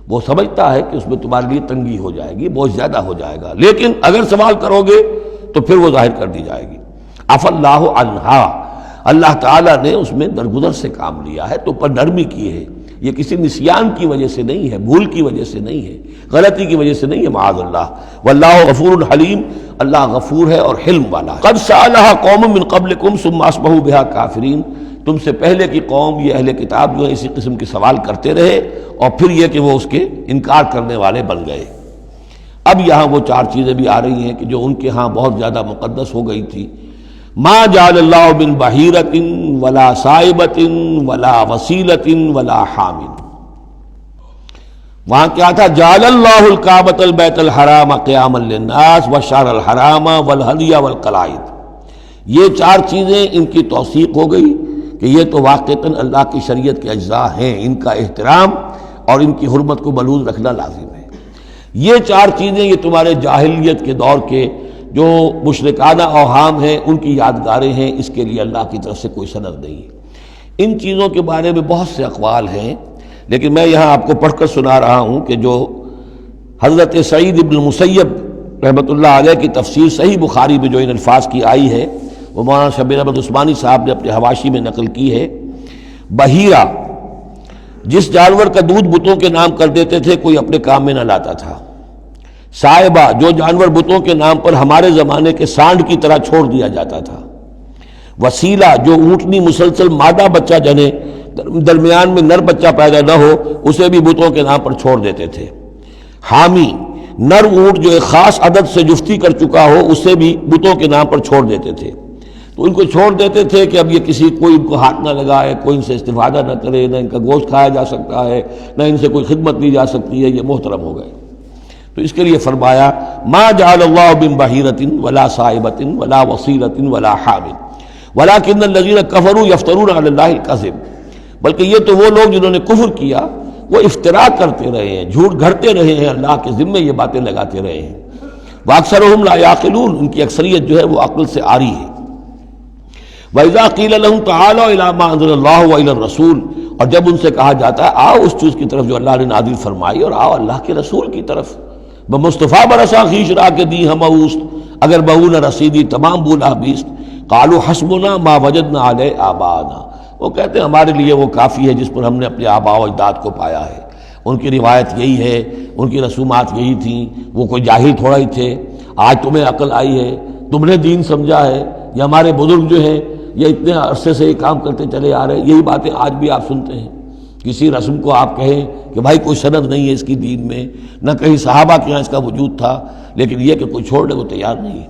وہ سمجھتا ہے کہ اس میں تمہارے لیے تنگی ہو جائے گی، بہت زیادہ ہو جائے گا، لیکن اگر سوال کرو گے تو پھر وہ ظاہر کر دی جائے گی. عفا اللہ عنہا، اللہ تعالیٰ نے اس میں درگزر سے کام لیا ہے، تو پر نرمی کی ہے. یہ کسی نسیان کی وجہ سے نہیں ہے، بھول کی وجہ سے نہیں ہے، غلطی کی وجہ سے نہیں ہے، معاذ اللہ. واللہ غفور حلیم، اللہ غفور ہے اور حلم والا ہے. قد سألها قوم من قبلکم ثم اصبحوا بها کافرین، تم سے پہلے کی قوم یہ اہل کتاب جو ہے اسی قسم کے سوال کرتے رہے اور پھر یہ کہ وہ اس کے انکار کرنے والے بن گئے. اب یہاں وہ چار چیزیں بھی آ رہی ہیں کہ جو ان کے ہاں بہت زیادہ مقدس ہو گئی تھی. ما جعل اللہ من بحیرۃ ولا صائبۃ ولا وسیلۃ ولا حام. وہاں کیا تھا؟ جعل اللہ الکعبۃ البیت الحرام قیاما للناس والشہر الحرام والہدی والقلائد. یہ چار چیزیں ان کی توثیق ہو گئی کہ یہ تو واقعتاً اللہ کی شریعت کے اجزاء ہیں، ان کا احترام اور ان کی حرمت کو ملحوظ رکھنا لازم ہے. یہ چار چیزیں یہ تمہارے جاہلیت کے دور کے جو مشرکانہ اوہام ہیں ان کی یادگاریں ہیں، اس کے لیے اللہ کی طرف سے کوئی سند نہیں. ان چیزوں کے بارے میں بہت سے اقوال ہیں، لیکن میں یہاں آپ کو پڑھ کر سنا رہا ہوں کہ جو حضرت سعید ابن المسیب رحمۃ اللہ علیہ کی تفسیر صحیح بخاری میں جو ان الفاظ کی آئی ہے وہ مولانا شبیر احمد عثمانی صاحب نے اپنے حواشی میں نقل کی ہے. بحیرہ جس جانور کا دودھ بتوں کے نام کر دیتے تھے کوئی اپنے کام میں نہ لاتا تھا. صائبہ جو جانور بتوں کے نام پر ہمارے زمانے کے سانڈ کی طرح چھوڑ دیا جاتا تھا. وسیلہ جو اونٹنی مسلسل مادہ بچہ جنے درمیان میں نر بچہ پیدا نہ ہو اسے بھی بتوں کے نام پر چھوڑ دیتے تھے. حامی نر اونٹ جو ایک خاص عدد سے جفتی کر چکا ہو اسے بھی بتوں کے نام پر چھوڑ دیتے تھے. تو ان کو چھوڑ دیتے تھے کہ اب یہ کسی کوئی ان کو ہاتھ نہ لگائے، کوئی ان سے استفادہ نہ کرے، نہ ان کا گوشت کھایا جا سکتا ہے، نہ ان سے کوئی خدمت لی جا سکتی ہے، یہ محترم ہو گئے. تو اس کے لیے فرمایا ما جعل اللہ من بحیرۃ ولا صائبۃ ولا وصیلۃ ولا حام ولکن الذین کفروا یفترون علی اللہ الکذب. بلکہ یہ تو وہ لوگ جنہوں نے کفر کیا وہ افترا کرتے رہے ہیں، جھوٹ گھڑتے رہے ہیں، اللہ کے ذمے یہ باتیں لگاتے رہے ہیں. واکثرهم لا یعقلون، ان کی اکثریت جو ہے وہ عقل سے عاری ہے. وَإِذَا قِيلَ لَهُمْ تَعَالَوْا إِلَىٰ مَا أَنزَلَ اللَّهُ وَإِلَى الرَّسُولِ، اور جب ان سے کہا جاتا ہے آؤ اس چیز کی طرف جو اللہ نے نازل فرمائی اور آؤ اللہ کے رسول کی طرف. بمصطفیٰ برسا خیش را کے دی ہم اوست، اگر بہو نہ رسیدی تمام بولا بیست. قالوا حسبنا ما وجدنا علیہ آباءنا، وہ کہتے ہیں ہمارے لیے وہ کافی ہے جس پر ہم نے اپنے آباء و اجداد کو پایا ہے. ان کی روایت یہی ہے، ان کی رسومات یہی تھیں، وہ کوئی جاہل تھوڑا ہی تھے. آج تمہیں عقل آئی ہے، تم نے دین سمجھا ہے، یہ ہمارے بزرگ جو ہیں یہ اتنے عرصے سے یہ کام کرتے چلے آ رہے ہیں. یہی باتیں آج بھی آپ سنتے ہیں. کسی رسم کو آپ کہیں کہ بھائی کوئی سند نہیں ہے اس کی دین میں، نہ کہیں صحابہ کے یہاں اس کا وجود تھا، لیکن یہ کہ کوئی چھوڑنے کو تیار نہیں ہے.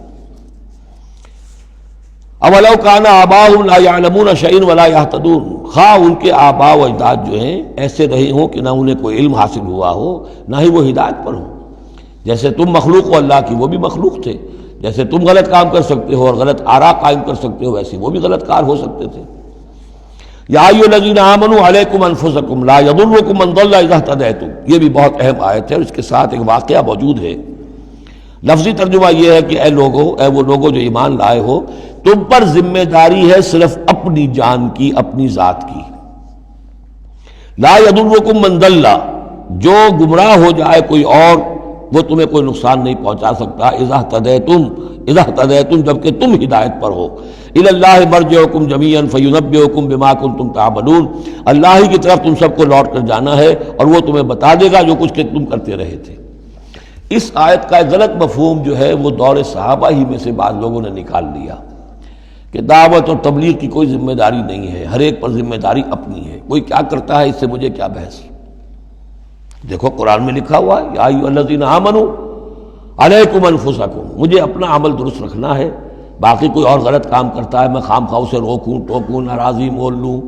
اولو کان آباؤہم لا یعلمون شیئا ولا یہتدون، خواہ ان کے آباء و اجداد جو ہیں ایسے رہے ہوں کہ نہ انہیں کوئی علم حاصل ہوا ہو نہ ہی وہ ہدایت پر ہوں. جیسے تم مخلوق ہو اللہ کی، وہ بھی مخلوق تھے. جیسے تم غلط کام کر سکتے ہو اور غلط آراء قائم کر سکتے ہو ویسے وہ بھی غلط کار ہو سکتے تھے. یا ایھا الذین آمنوا علیکم انفسکم لا یضرکم من ضل اذا اہتدیتم، یہ بھی بہت اہم آیت ہے اور اس کے ساتھ ایک واقعہ موجود ہے. لفظی ترجمہ یہ ہے کہ اے لوگو، اے وہ لوگو جو ایمان لائے ہو، تم پر ذمہ داری ہے صرف اپنی جان کی، اپنی ذات کی. لا یضرکم من ضل، جو گمراہ ہو جائے کوئی اور وہ تمہیں کوئی نقصان نہیں پہنچا سکتا. اذا اہتدیتم، جبکہ تم ہدایت پر ہو. الی اللہ مرجعکم جمیعا فینبئکم بما کنتم تعملون، اللہ ہی کی طرف تم سب کو لوٹ کر جانا ہے اور وہ تمہیں بتا دے گا جو کچھ کہ تم کرتے رہے تھے. اس آیت کا غلط مفہوم جو ہے وہ دور صحابہ ہی میں سے بعض لوگوں نے نکال لیا کہ دعوت اور تبلیغ کی کوئی ذمہ داری نہیں ہے، ہر ایک پر ذمہ داری اپنی ہے. کوئی کیا کرتا ہے اس سے مجھے کیا بحث. دیکھو قرآن میں لکھا ہوا ہے یا ایھا الذین آمنوا علیکم انفسکم، مجھے اپنا عمل درست رکھنا ہے، باقی کوئی اور غلط کام کرتا ہے میں خام خواہ اسے روکوں ٹوکوں ناراضی مول لوں،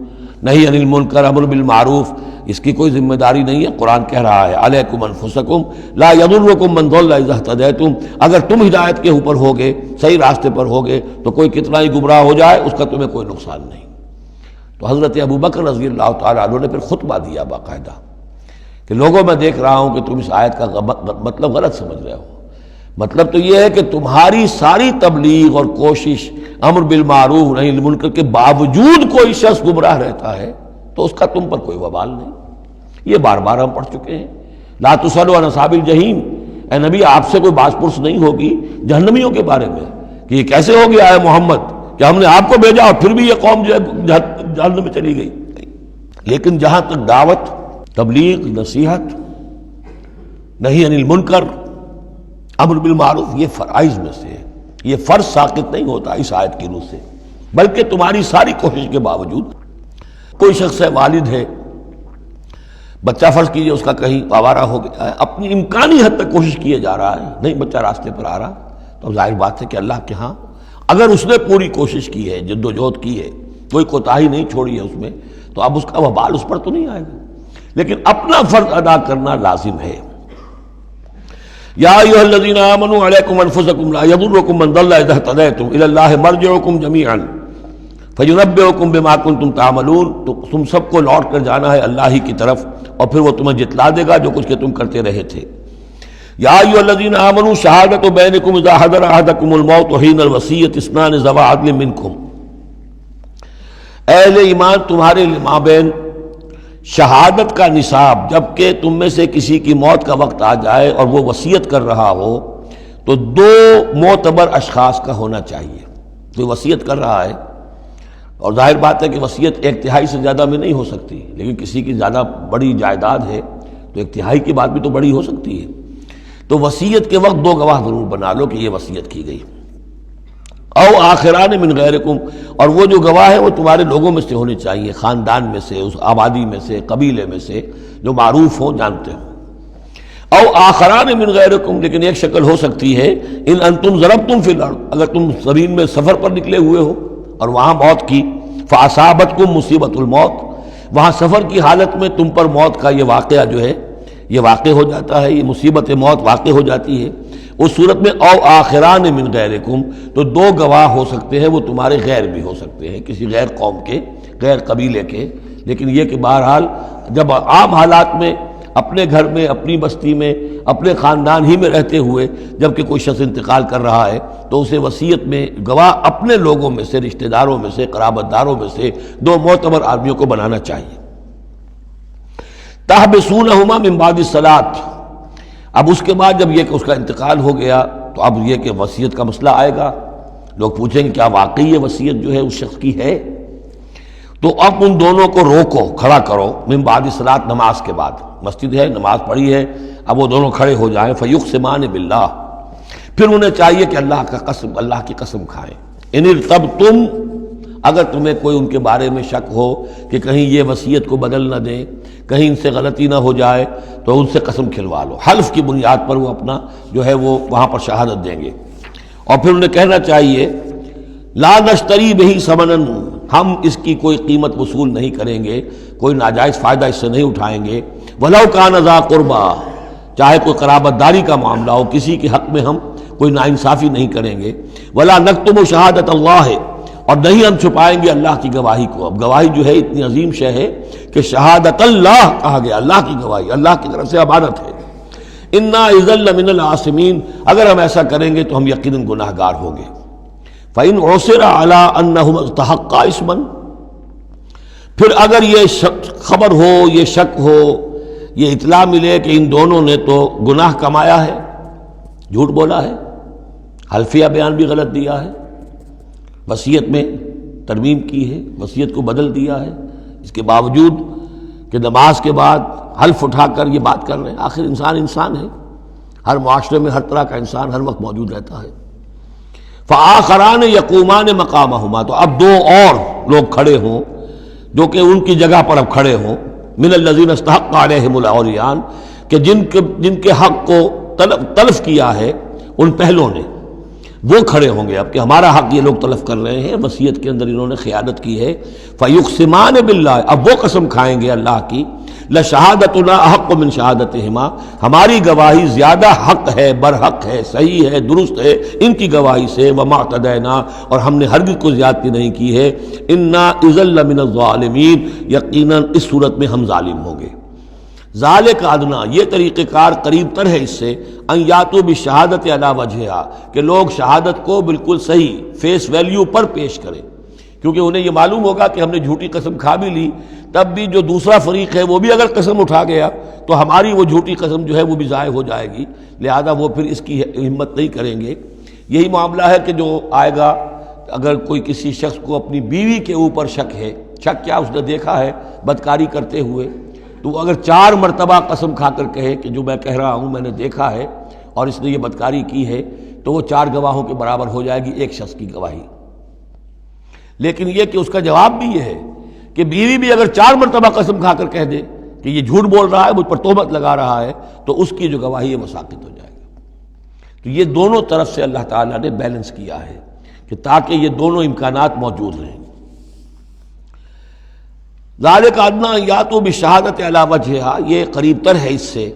نہیں عن المنکر امر بالمعروف، اس کی کوئی ذمہ داری نہیں ہے۔ قرآن کہہ رہا ہے علیکم انفسکم لا یضرکم من ضل اذا اہتدیتم، اگر تم ہدایت کے اوپر ہوگے، صحیح راستے پر ہوگے، تو کوئی کتنا ہی گمراہ ہو جائے اس کا تمہیں کوئی نقصان نہیں۔ تو حضرت ابوبکر رضی اللہ تعالیٰ عنہ نے پھر خطبہ دیا باقاعدہ کہ لوگوں میں دیکھ رہا ہوں کہ تم اس آیت کا مطلب غلط سمجھ رہے ہو۔ مطلب تو یہ ہے کہ تمہاری ساری تبلیغ اور کوشش امر بالمعروف نہی عن المنکر کے باوجود کوئی شخص گمراہ رہتا ہے تو اس کا تم پر کوئی وبال نہیں۔ یہ بار بار ہم پڑھ چکے ہیں۔ لا تسألوا عن اصحاب الجحیم، اے نبی آپ سے کوئی باز پرس نہیں ہوگی جہنمیوں کے بارے میں کہ یہ کیسے ہو گیا ہے محمد کہ ہم نے آپ کو بھیجا اور پھر بھی یہ قوم جو ہے جہنم میں چلی گئی۔ لیکن جہاں تک دعوت، تبلیغ، نصیحت، نہی عن المنکر، امر بالمعروف، یہ فرائض میں سے ہے، یہ فرض ساقط نہیں ہوتا اس آیت کی روح سے، بلکہ تمہاری ساری کوشش کے باوجود کوئی شخص ہے، والد ہے، بچہ فرض کیجئے اس کا کہیں آوارہ ہو گیا ہے، اپنی امکانی حد تک کوشش کیے جا رہا ہے، نہیں بچہ راستے پر آ رہا، تو ظاہر بات ہے کہ اللہ کے ہاں اگر اس نے پوری کوشش کی ہے، جد و جہد کی ہے، کوئی کوتاہی نہیں چھوڑی ہے اس میں، تو اب اس کا وبال اس پر تو نہیں آئے گا، لیکن اپنا فرض ادا کرنا لازم ہے۔ یا ایھا الذین آمنوا علیکم انفسکم لا یضرکم من ضل اذا اہتدیتم الی اللہ مرجعکم جمیعا فینبئکم بما کنتم تعملون، تو تم سب کو لوٹ کر جانا ہے اللہ ہی کی طرف اور پھر وہ تمہیں جتلا دے گا جو کچھ کہ تم کرتے رہے تھے۔ یا ایھا الذین آمنوا شہادۃ بینکم اذا حضر احدکم الموت حین الوصیۃ اثنان ذوی عدل منکم، اہل ایمان تمہارے مابین شہادت کا نصاب، جبکہ تم میں سے کسی کی موت کا وقت آ جائے اور وہ وصیت کر رہا ہو تو دو معتبر اشخاص کا ہونا چاہیے۔ جو وصیت کر رہا ہے، اور ظاہر بات ہے کہ وصیت ایک تہائی سے زیادہ میں نہیں ہو سکتی، لیکن کسی کی زیادہ بڑی جائیداد ہے تو ایک تہائی کی بات بھی تو بڑی ہو سکتی ہے، تو وصیت کے وقت دو گواہ ضرور بنا لو کہ یہ وصیت کی گئی۔ او آخران من غیرکم، اور وہ جو گواہ ہے وہ تمہارے لوگوں میں سے ہونے چاہیے، خاندان میں سے، اس آبادی میں سے، قبیلے میں سے، جو معروف ہوں، جانتے ہوں۔ او آخران من غیرکم، لیکن ایک شکل ہو سکتی ہے ان انتم ضربتم فی الارض، اگر تم زمین میں سفر پر نکلے ہوئے ہو اور وہاں موت کی، فاصابتکم مصیبت الموت، وہاں سفر کی حالت میں تم پر موت کا یہ واقعہ جو ہے یہ واقع ہو جاتا ہے، یہ مصیبت موت واقع ہو جاتی ہے، اس صورت میں او آخران من غیرکم، تو دو گواہ ہو سکتے ہیں، وہ تمہارے غیر بھی ہو سکتے ہیں، کسی غیر قوم کے، غیر قبیلے کے، لیکن یہ کہ بہرحال جب عام حالات میں اپنے گھر میں، اپنی بستی میں، اپنے خاندان ہی میں رہتے ہوئے جب کہ کوئی شخص انتقال کر رہا ہے تو اسے وصیت میں گواہ اپنے لوگوں میں سے، رشتہ داروں میں سے، قرابت داروں میں سے دو معتبر آدمیوں کو بنانا چاہیے۔ تحبسونہما من بعد الصلاۃ، اب اس کے بعد جب یہ کہ اس کا انتقال ہو گیا تو اب یہ کہ وصیت کا مسئلہ آئے گا، لوگ پوچھیں گے کیا واقعی یہ وصیت جو ہے اس شخص کی ہے؟ تو اب ان دونوں کو روکو، کھڑا کرو، من بعد الصلاۃ، نماز کے بعد، مسجد ہے، نماز پڑھی ہے، اب وہ دونوں کھڑے ہو جائیں، فیقسمان باللہ، پھر انہیں چاہیے کہ اللہ کی قسم کھائیں، ان ارتبتم، اگر تمہیں کوئی ان کے بارے میں شک ہو کہ کہیں یہ وصیت کو بدل نہ دیں، کہیں ان سے غلطی نہ ہو جائے، تو ان سے قسم کھلوا لو، حلف کی بنیاد پر وہ اپنا جو ہے وہ وہاں پر شہادت دیں گے، اور پھر انہیں کہنا چاہیے لا نشتری بہ ثمنا، ہم اس کی کوئی قیمت وصول نہیں کریں گے، کوئی ناجائز فائدہ اس سے نہیں اٹھائیں گے، ولو کان ذا قربا، چاہے کوئی قرابت داری کا معاملہ ہو، کسی کے حق میں ہم کوئی ناانصافی نہیں کریں گے، ولا نکتم شہادت اللہ، اور نہیں ہم چھپائیں گے اللہ کی گواہی کو۔ اب گواہی جو ہے اتنی عظیم شے ہے کہ شہادت اللہ کہا گیا، اللہ کی گواہی، اللہ کی طرف سے امانت ہے۔ انا اذا لمن العاصمین، اگر ہم ایسا کریں گے تو ہم یقیناً گناہ گار ہوں گے۔ فإن عثر على انہما استحقا اسما، پھر اگر یہ خبر ہو، یہ شک ہو، یہ اطلاع ملے کہ ان دونوں نے تو گناہ کمایا ہے، جھوٹ بولا ہے، حلفیہ بیان بھی غلط دیا ہے، وصیت میں ترمیم کی ہے، وصیت کو بدل دیا ہے، اس کے باوجود کہ نماز کے بعد حلف اٹھا کر یہ بات کر رہے ہیں، آخر انسان ہے، ہر معاشرے میں ہر طرح کا انسان ہر وقت موجود رہتا ہے۔ فآخران یقومان مقامہما، تو اب دو اور لوگ کھڑے ہوں جو کہ ان کی جگہ پر اب کھڑے ہوں، من الذین استحق علیہم العریان، کہ جن کے حق کو تلف کیا ہے ان پہلوں نے، وہ کھڑے ہوں گے اب کہ ہمارا حق یہ لوگ تلف کر رہے ہیں، وصیت کے اندر انہوں نے خیانت کی ہے۔ فیقسمان باللہ، اب وہ قسم کھائیں گے اللہ کی، لشہادتنا احق من شہادتہما، ہماری گواہی زیادہ حق ہے، برحق ہے، صحیح ہے، درست ہے ان کی گواہی سے، وما اعتدینا، اور ہم نے ہرگز کوئی زیادتی نہیں کی ہے، انا اذا لمن الظالمین، یقیناً اس صورت میں ہم ظالم ہوں گے۔ ذالک ادنا، یہ طریقہ کار قریب تر ہے اس سے، ان یاتوا بالشہادۃ علی وجہہا، کہ لوگ شہادت کو بالکل صحیح فیس ویلیو پر پیش کریں، کیونکہ انہیں یہ معلوم ہوگا کہ ہم نے جھوٹی قسم کھا بھی لی، تب بھی جو دوسرا فریق ہے وہ بھی اگر قسم اٹھا گیا تو ہماری وہ جھوٹی قسم جو ہے وہ بھی ضائع ہو جائے گی، لہذا وہ پھر اس کی ہمت نہیں کریں گے۔ یہی معاملہ ہے کہ جو آئے گا، اگر کوئی کسی شخص کو اپنی بیوی کے اوپر شک ہے، شک کیا، اس نے دیکھا ہے بدکاری کرتے ہوئے، تو اگر 4 مرتبہ قسم کھا کر کہے کہ جو میں کہہ رہا ہوں میں نے دیکھا ہے اور اس نے یہ بدکاری کی ہے، تو وہ 4 گواہوں کے برابر ہو جائے گی ایک شخص کی گواہی۔ لیکن یہ کہ اس کا جواب بھی یہ ہے کہ بیوی بھی اگر 4 مرتبہ قسم کھا کر کہہ دے کہ یہ جھوٹ بول رہا ہے، مجھ پر تہمت لگا رہا ہے، تو اس کی جو گواہی ہے وہ ساقط ہو جائے گی۔ تو یہ دونوں طرف سے اللہ تعالیٰ نے بیلنس کیا ہے کہ تاکہ یہ دونوں امکانات موجود رہیں۔ ذالک ادنی ان یاتوا بالشہادۃ علی وجہہا، یہ قریب تر ہے، اس سے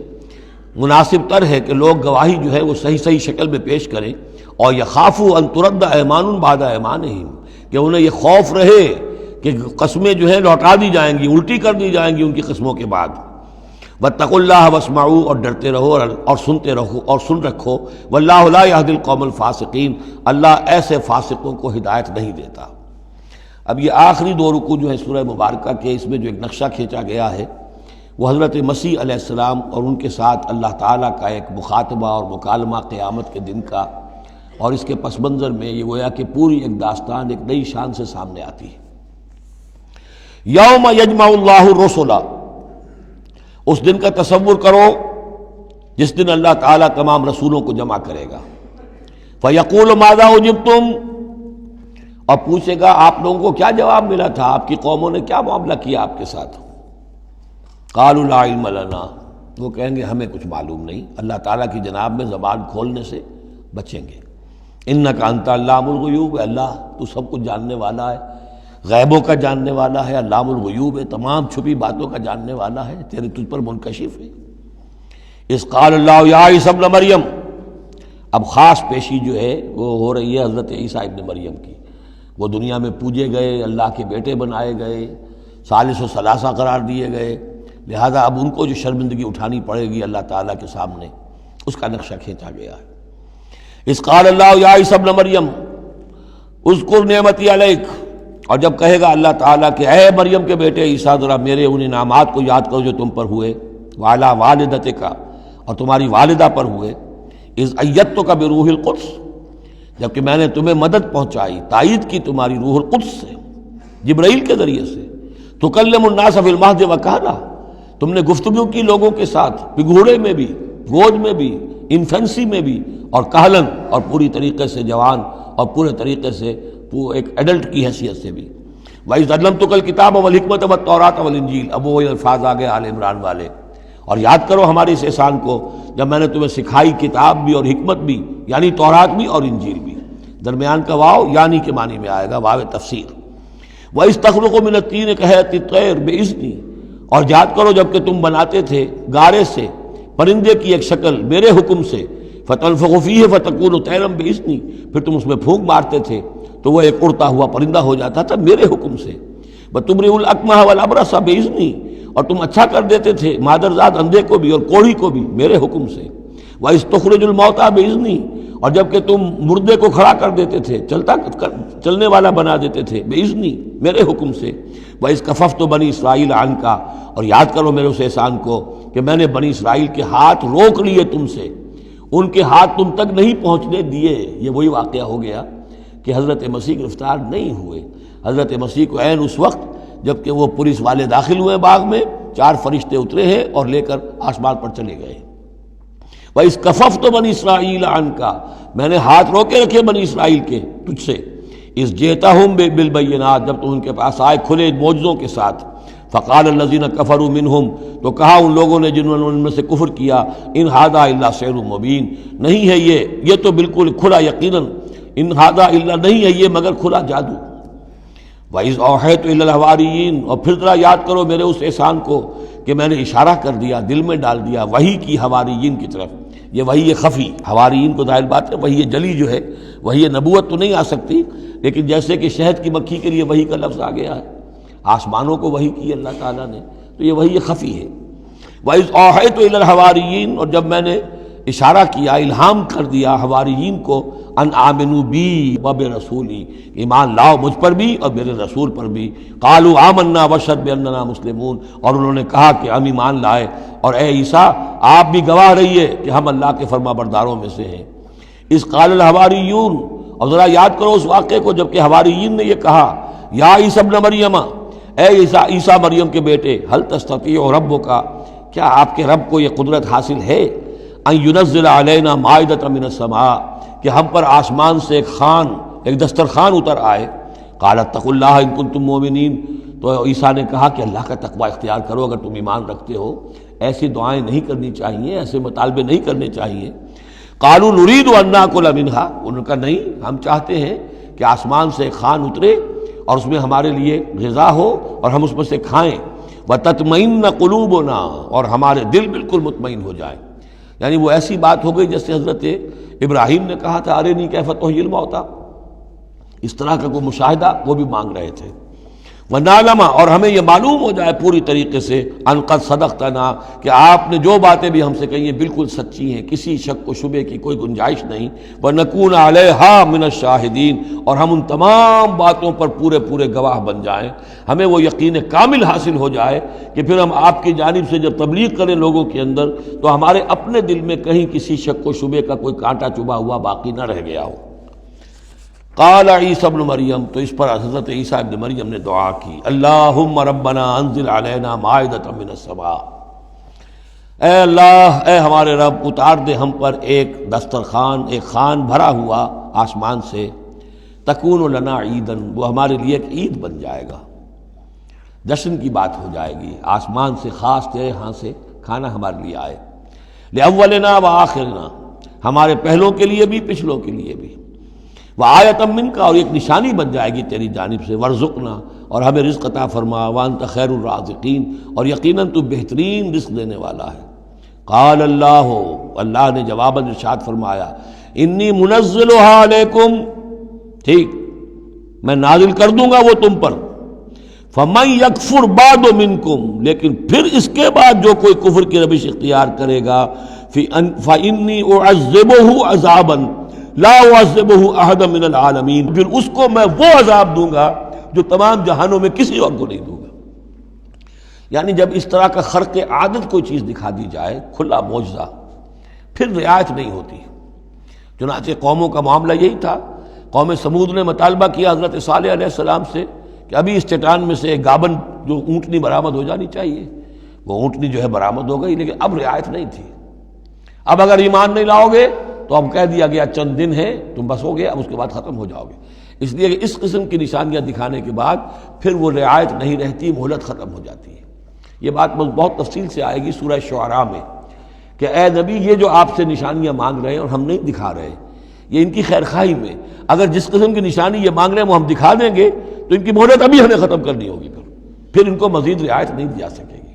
مناسب تر ہے کہ لوگ گواہی جو ہے وہ صحیح شکل میں پیش کریں، اور یخافوا ان ترد ایمان بعد ایمانہم، کہ انہیں یہ خوف رہے کہ قسمیں جو ہے لوٹا دی جائیں گی، الٹی کر دی جائیں گی ان کی قسموں کے بعد۔ واتقوا اللہ واسمعوا، اور ڈرتے رہو اور سنتے رہو اور سن رکھو، واللہ لا یہدی القوم الفاسقین، اللہ ایسے فاسقوں کو ہدایت نہیں دیتا۔ اب یہ آخری 2 رکوع جو ہے سورہ مبارکہ کے، اس میں جو ایک نقشہ کھینچا گیا ہے وہ حضرت مسیح علیہ السلام اور ان کے ساتھ اللہ تعالیٰ کا ایک مخاطبہ اور مکالمہ قیامت کے دن کا، اور اس کے پس منظر میں یہ گویا کہ پوری ایک داستان ایک نئی شان سے سامنے آتی ہے۔ یوم یجمع اللہ الرسل، اس دن کا تصور کرو جس دن اللہ تعالیٰ تمام رسولوں کو جمع کرے گا۔ فیقول ماذا اجبتم، اور پوچھے گا آپ لوگوں کو کیا جواب ملا تھا، آپ کی قوموں نے کیا معاملہ کیا آپ کے ساتھ۔ قالوا لا علم لنا، وہ کہیں گے ہمیں کچھ معلوم نہیں، اللہ تعالیٰ کی جناب میں زبان کھولنے سے بچیں گے۔ انک انت علام الغیوب، اللہ تو سب کچھ جاننے والا ہے، غیبوں کا جاننے والا ہے، علام الغیوب ہے، تمام چھپی باتوں کا جاننے والا ہے، تیرے تجھ پر منکشف ہے۔ اذ قال اللہ یا عیسی ابن مریم، اب خاص پیشی جو ہے وہ ہو رہی ہے حضرت عیسیٰ ابن مریم کی۔ وہ دنیا میں پوجے گئے، اللہ کے بیٹے بنائے گئے، ثالث و ثلاثہ قرار دیے گئے، لہذا اب ان کو جو شرمندگی اٹھانی پڑے گی اللہ تعالیٰ کے سامنے، اس کا نقشہ کھینچا گیا ہے۔ اذ قال اللہ یا عیسی ابن مریم اذکر نعمتی علیک، اور جب کہے گا اللہ تعالیٰ کہ اے مریم کے بیٹے عیسیٰ ذرا میرے ان انعامات کو یاد کرو جو تم پر ہوئے، وعلی والدتک، اور تمہاری والدہ پر ہوئے، اذ ایدتک بروح القدس، جبکہ میں نے تمہیں مدد پہنچائی، تائید کی تمہاری روح القدس سے، جبرائیل کے ذریعے سے، تکلم الناس فی المہد وکہلا، تم نے گفتگو کی لوگوں کے ساتھ، پگھوڑے میں بھی، گود میں بھی، انفینسی میں بھی، اور کہلن، اور پوری طریقے سے جوان اور پورے طریقے سے ایک ایڈلٹ کی حیثیت سے بھی۔ وَإِذْ عَلَّمْتُكَ الْكِتَابَ وَالْحِكْمَةَ وَالتَّوْرَاةَ وَالْإِنْجِيلَ، اب وہ الفاظ آگے آل عمران والے، اور یاد کرو ہمارے اس احسان کو جب میں نے تمہیں سکھائی کتاب بھی اور حکمت بھی، یعنی تورات بھی اور انجیل بھی، درمیان کا واو یعنی کے معنی میں آئے گا، واو تفسیر۔ وَإِذْ تَخْلُقُ مِنَ الطِّينِ كَهَيْئَةِ الطَّيْرِ بِإِذْنِي، اور یاد کرو جب کہ تم بناتے تھے گارے سے پرندے کی ایک شکل میرے حکم سے، فَتَنفُخُ فِيهِ فَتَكُونُ طَيْرًا بِإِذْنِي، پھر تم اس میں پھونک مارتے تھے تو وہ ایک اڑتا ہوا پرندہ ہو جاتا تھا میرے حکم سے۔ وَتُبْرِئُ الْأَكْمَحَ وَالْأَبْرَصَ بِإِذْنِي، اور تم اچھا کر دیتے تھے مادرزاد اندھے کو بھی اور کوڑھی کو بھی میرے حکم سے۔ وَإِذْ تُخْرِجُ الْمَوْتَىٰ بِإِذْنِي، اور جب کہ تم مردے کو کھڑا کر دیتے تھے، چلنے والا بنا دیتے تھے، بِإِذْنِي، میرے حکم سے۔ وَإِذْ كَفَفْتُ بَنِي إِسْرَائِيلَ عَنْكَ، اور یاد کرو میرے اس احسان کو کہ میں نے بنی اسرائیل کے ہاتھ روک لیے تم سے، ان کے ہاتھ تم تک نہیں پہنچنے دیے۔ یہ وہی واقعہ ہو گیا کہ حضرت مسیح گرفتار نہیں ہوئے۔ حضرت مسیح کو عین اس وقت جب کہ وہ پولیس والے داخل ہوئے باغ میں، 4 فرشتے اترے ہیں اور لے کر آسمان پر چلے گئے۔ وَإِذْ كَفَفْتُ بَنِي إِسْرَائِيلَ عَنْكَ، میں نے ہاتھ روکے رکھے بنی اسرائیل کے تجھ سے۔ اِذْ جِئْتَهُم بِالْبَيِّنَاتِ، جب تم ان کے پاس آئے کھلے معجزوں کے ساتھ۔ فَقَالَ الَّذِينَ كَفَرُوا مِنْهُمْ، تو کہا ان لوگوں نے جنہوں نے ان میں سے کفر کیا، إِنْ هَذَا إِلَّا سِحْرٌ مُبِينٌ، نہیں ہے یہ تو بالکل کھلا یقیناً ان ھذا الا نہیں ہے یہ مگر کھلا جادو۔ وَإِذْ أَوْحَيْتُ إِلَى الْحَوَارِيِّينَ، اور پھر ذرا یاد کرو میرے اس احسان کو کہ میں نے اشارہ کر دیا، دل میں ڈال دیا وحی کی حواریین کی طرف۔ یہ وحی خفی، حواریین کو ظاہر بات ہے وحی جلی جو ہے، وحی نبوت تو نہیں آ سکتی، لیکن جیسے کہ شہد کی مکھی کے لیے وحی کا لفظ آ گیا ہے، آسمانوں کو وحی کی اللہ تعالیٰ نے، تو یہ وحی خفی ہے۔ وَإِذْ أَوْحَيْتُ إِلَى الْحَوَارِيِّينَ، اور جب میں نے اشارہ کیا، الہام کر دیا حواریین کو، ان آمنوا بی وبرسولی، ایمان لاؤ مجھ پر بھی اور میرے رسول پر بھی۔ قالوا آمنا واشہد باننا مسلمون، اور انہوں نے کہا کہ ہم ایمان لائے اور اے عیسیٰ آپ بھی گواہ رہیے کہ ہم اللہ کے فرما برداروں میں سے ہیں۔ اذ قال الحواریون، اور ذرا یاد کرو اس واقعے کو جب کہ حواریین نے یہ کہا، یا عیسیٰ ابن مریم، اے عیسیٰ مریم کے بیٹے، حل تستطیع ربک، کیا آپ کے رب کو یہ قدرت حاصل ہے، ان ینزل علینا مائدۃ من السماء، کہ ہم پر آسمان سے ایک دسترخوان اتر آئے۔ قال اتقوا اللہ ان کنتم مؤمنین، تو عیسیٰ نے کہا کہ اللہ کا تقوی اختیار کرو اگر تم ایمان رکھتے ہو، ایسی دعائیں نہیں کرنی چاہیے، ایسے مطالبے نہیں کرنے چاہیے۔ قالوا نرید ان ناکل منہا، انہوں نے کہا نہیں، ہم چاہتے ہیں کہ آسمان سے ایک خوان اترے اور اس میں ہمارے لیے غذا ہو اور ہم اس میں سے کھائیں۔ وتطمئن قلوبنا، اور ہمارے دل بالکل مطمئن ہو جائیں۔ یعنی وہ ایسی بات ہو گئی جیسے حضرت ابراہیم نے کہا تھا ارنی کیف تحیی الموتی، اس طرح کا کوئی مشاہدہ وہ بھی مانگ رہے تھے۔ وَنَعْلَمَ، اور ہمیں یہ معلوم ہو جائے پوری طریقے سے، ان قد صدقتنا، کہ آپ نے جو باتیں بھی ہم سے کہی ہیں بالکل سچی ہیں، کسی شک و شبے کی کوئی گنجائش نہیں۔ وَنَكُونَ عَلَيْهَا مِنَ الشَّاهِدِينَ، اور ہم ان تمام باتوں پر پورے گواہ بن جائیں، ہمیں وہ یقین کامل حاصل ہو جائے کہ پھر ہم آپ کی جانب سے جب تبلیغ کریں لوگوں کے اندر تو ہمارے اپنے دل میں کہیں کسی شک و شبے کا کوئی کانٹا چبھا ہوا باقی نہ رہ گیا ہو۔ قال عیسیٰ ابن مریم، تو اس پر حضرت عیسیٰ ابن مریم نے دعا کی، اللہم ربنا انزل علینا مائدۃ من السماء، اے اللہ، اے ہمارے رب اتار دے ہم پر ایک دسترخوان، ایک خوان بھرا ہوا آسمان سے، تکون لنا عیدن، وہ ہمارے لیے ایک عید بن جائے گا، جشن کی بات ہو جائے گی، آسمان سے خاص تیرے ہاں سے کھانا ہمارے لیے آئے، لأولنا وآخرنا، ہمارے پہلوں کے لیے بھی پچھلوں کے لیے بھی، وآیۃ منک، اور ایک نشانی بن جائے گی تیری جانب سے، ورزقنا، اور ہمیں رزق عطا فرما، وانت خیر الرازقین، اور یقیناً تو بہترین رزق دینے والا ہے۔ قال اللہ، اللہ نے جواباً ارشاد فرمایا، انی منزلها علیکم، ٹھیک میں نازل کر دوں گا وہ تم پر، فمن یکفر بعد منکم، لیکن پھر اس کے بعد جو کوئی کفر کی روش اختیار کرے گا، فانی اعذبہ عذابا لا اعذبہ احد من العالمین، پھر اس کو میں وہ عذاب دوں گا جو تمام جہانوں میں کسی اور کو نہیں دوں گا۔ یعنی جب اس طرح کا خرق عادت کوئی چیز دکھا دی جائے، کھلا معجزہ، پھر رعایت نہیں ہوتی۔ چنانچہ قوموں کا معاملہ یہی تھا، قوم سمود نے مطالبہ کیا حضرت صالح علیہ السلام سے کہ ابھی اس چٹان میں سے ایک گابن جو اونٹنی برآمد ہو جانی چاہیے، وہ اونٹنی جو ہے برآمد ہو گئی، لیکن اب رعایت نہیں تھی۔ اب اگر ایمان نہیں لاؤ گے تو اب کہہ دیا گیا چند دن ہے، تم بس ہو گیا، اب اس کے بعد ختم ہو جاؤ گے۔ اس لیے کہ اس قسم کی نشانیاں دکھانے کے بعد پھر وہ رعایت نہیں رہتی، مہلت ختم ہو جاتی ہے۔ یہ بات بہت تفصیل سے آئے گی سورہ شعراء میں کہ اے نبی یہ جو آپ سے نشانیاں مانگ رہے ہیں اور ہم نہیں دکھا رہے، یہ ان کی خیر خواہی میں، اگر جس قسم کی نشانی یہ مانگ رہے ہیں وہ ہم دکھا دیں گے تو ان کی مہلت ابھی ہمیں ختم کرنی ہوگی، پھر ان کو مزید رعایت نہیں دی جا سکے گی۔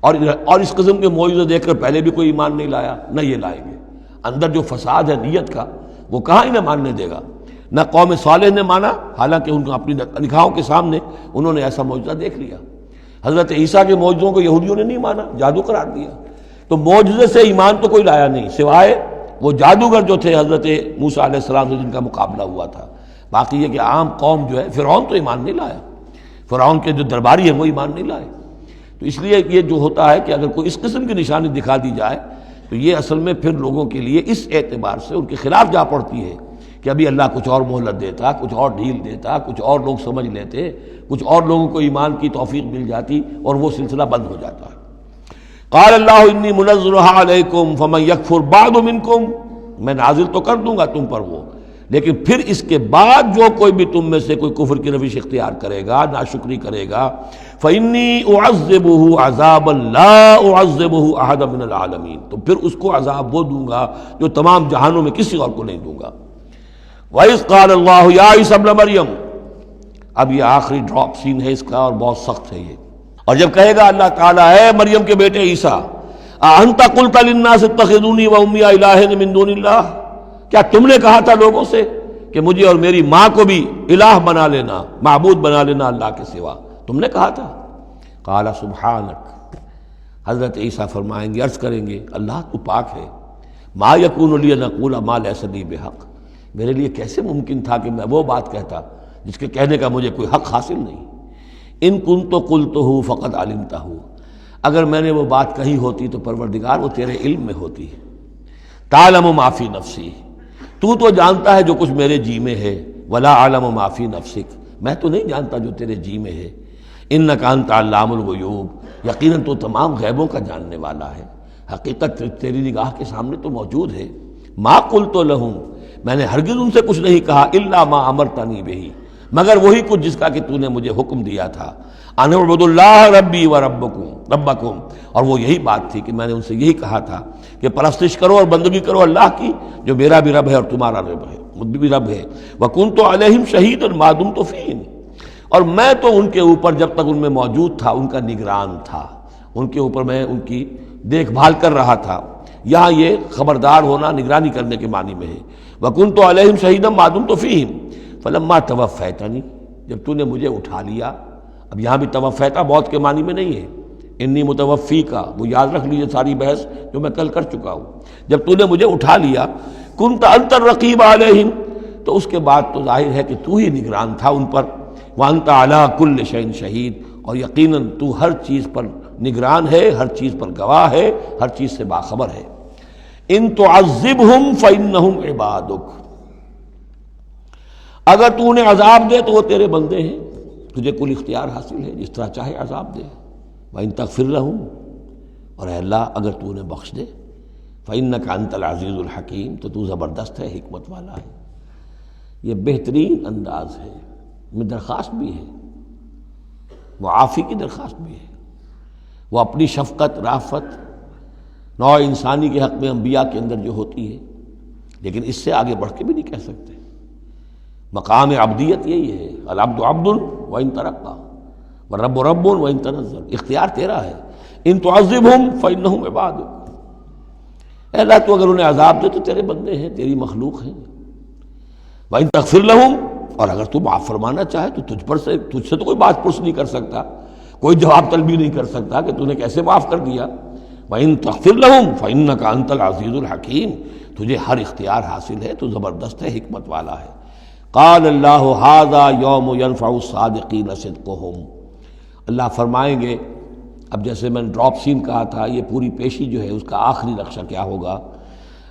اور اس قسم کے معجزے دیکھ کر پہلے بھی کوئی ایمان نہیں لایا، نہ یہ لائیں گے۔ اندر جو فساد ہے نیت کا، وہ کہاں انہیں ماننے دے گا۔ نہ قوم صالح نے مانا، حالانکہ ان کو اپنی نگاہوں کے سامنے انہوں نے ایسا معجزہ دیکھ لیا۔ حضرت عیسیٰ کے معجزوں کو یہودیوں نے نہیں مانا، جادو قرار دیا۔ تو معجزے سے ایمان تو کوئی لایا نہیں، سوائے وہ جادوگر جو تھے حضرت موسیٰ علیہ السلام سے جن کا مقابلہ ہوا تھا۔ باقی یہ کہ عام قوم جو ہے، فرعون تو ایمان نہیں لایا، فرعون کے جو درباری ہیں وہ ایمان نہیں لائے۔ تو اس لیے یہ جو ہوتا ہے کہ اگر کوئی اس قسم کی نشانی دکھا دی جائے تو یہ اصل میں پھر لوگوں کے لیے اس اعتبار سے ان کے خلاف جا پڑتی ہے کہ ابھی اللہ کچھ اور مہلت دیتا، کچھ اور ڈھیل دیتا، کچھ اور لوگ سمجھ لیتے، کچھ اور لوگوں کو ایمان کی توفیق مل جاتی اور وہ سلسلہ بند ہو جاتا ہے۔ قال اللہ انی منزلها علیکم فمن یکفر بعد منکم، میں نازل تو کر دوں گا تم پر وہ، لیکن پھر اس کے بعد جو کوئی بھی تم میں سے کوئی کفر کی روش اختیار کرے گا، ناشکری کرے گا، فإنی اعذبہ عذابا لا اعذبہ احد من العالمین، تو پھر اس کو عذاب وہ دوں گا جو تمام جہانوں میں کسی اور کو نہیں دوں گا۔ وَإِذْ قَالَ اللَّهُ يَا عِيسَى ابْنَ مَرْيَمَ، اب یہ آخری ڈراپ سین ہے اس کا اور بہت سخت ہے یہ. اور جب کہے گا اللہ تعالیٰ اے مریم کے بیٹے عیسیٰ، أَأَنْتَ قُلْتَ لِلنَّاسِ اتَّخِذُونِي وَأُمِّيَ إِلَٰهَيْنِ مِن دُونِ اللَّهِ، کیا تم نے کہا تھا لوگوں سے کہ مجھے اور میری ماں کو بھی الہ بنا لینا، معبود بنا لینا اللہ کے سوا؟ تم نے کہا تھا. قال سبحانک، حضرت عیسیٰ فرمائیں گے، عرض کریں گے اللہ تو پاک ہے. ما یکون لی ان اقول ما لیس لی بحق، میرے لیے کیسے ممکن تھا کہ میں وہ بات کہتا جس کے کہنے کا مجھے کوئی حق حاصل نہیں. ان کنت قلتہ فقد علمتہ، اگر میں نے وہ بات کہی ہوتی تو پروردگار وہ تیرے علم میں ہوتی. تعلم ما فی نفسی، تو جانتا ہے جو کچھ میرے جی میں ہے. ولا اعلم ما فی نفسک، میں تو نہیں جانتا جو تیرے جی میں ہے. انک انت علام الغیوب، یقیناً تو تمام غیبوں کا جاننے والا ہے. حقیقت تیری نگاہ کے سامنے تو موجود ہے. ما قلت لہم، میں نے ہرگز ان سے کچھ نہیں کہا. الا ما امرتنی بہ، مگر وہی کچھ جس کا کہ تو نے مجھے حکم دیا تھا. ان اعبدوا اللہ ربی و ربکم، اور وہ یہی بات تھی کہ میں نے ان سے یہی کہا تھا کہ پرستش کرو اور بندگی کرو اللہ کی، جو میرا بھی رب ہے اور تمہارا رب ہے، مجھ بھی رب ہے. وکنت علیہم شہیدا ما دمت فیہم، اور میں تو ان کے اوپر جب تک ان میں موجود تھا ان کا نگران تھا، ان کے اوپر میں ان کی دیکھ بھال کر رہا تھا. یہاں یہ خبردار ہونا نگرانی کرنے کے معنی میں ہے. وکنت علیہم شہیدا ما دمت فیہم فلما توفیتنی، جب تو نے مجھے اٹھا لیا. اب یہاں بھی توفیتا موت کے معنی میں نہیں ہے، انی متوفی کا، وہ یاد رکھ لیجیے ساری بحث جو میں کل کر چکا ہوں. جب تو نے مجھے اٹھا لیا، کنت انت الرقیب علیہم، تو اس کے بعد تو ظاہر ہے کہ تو ہی نگران تھا ان پر. وانت علی کل شیء شہید، اور یقیناً تو ہر چیز پر نگران ہے، ہر چیز پر گواہ ہے، ہر چیز سے باخبر ہے. ان تعذبہم فانہم عبادک، اگر تو انہیں عذاب دے تو وہ تیرے بندے ہیں، تجھے کل اختیار حاصل ہے، جس طرح چاہے عذاب دے. وَإِن تَغْفِرْ لَهُمْ، اور اے اللہ اگر تو انہیں بخش دے، فَإِنَّكَ أَنْتَ الْعَزِيزُ الْحَكِيمُ، تو زبردست ہے، حکمت والا ہے. یہ بہترین انداز ہے، میں درخواست بھی ہے، معافی کی درخواست بھی ہے. وہ اپنی شفقت، رافت نوع انسانی کے حق میں انبیاء کے اندر جو ہوتی ہے، لیکن اس سے آگے بڑھ کے بھی نہیں کہہ سکتے. مقام عبدیت یہی ہے، العبد عبد وان ترقى والرب رب وان تنزل، اختیار تیرا ہے. ان تعذبہم فانہم عبادک، اے اللہ تو اگر انہیں عذاب دے تو تیرے بندے ہیں، تیری مخلوق ہیں. وان تغفر لہم، اور اگر تو معاف فرمانا چاہے تو تجھ سے تو کوئی بات پرس نہیں کر سکتا، کوئی جواب طلبی نہیں کر سکتا کہ تو نے کیسے معاف کر دیا. وان تغفر لہم فانک انت العزیز الحکیم، تجھے ہر اختیار حاصل ہے، تو زبردست ہے، حکمت والا ہے. قال اللہ ھذا یوم ینفع الصادقین صدقہم، اللہ فرمائیں گے، اب جیسے میں نے ڈراپ سین کہا تھا، یہ پوری پیشی جو ہے اس کا آخری نقشہ کیا ہوگا.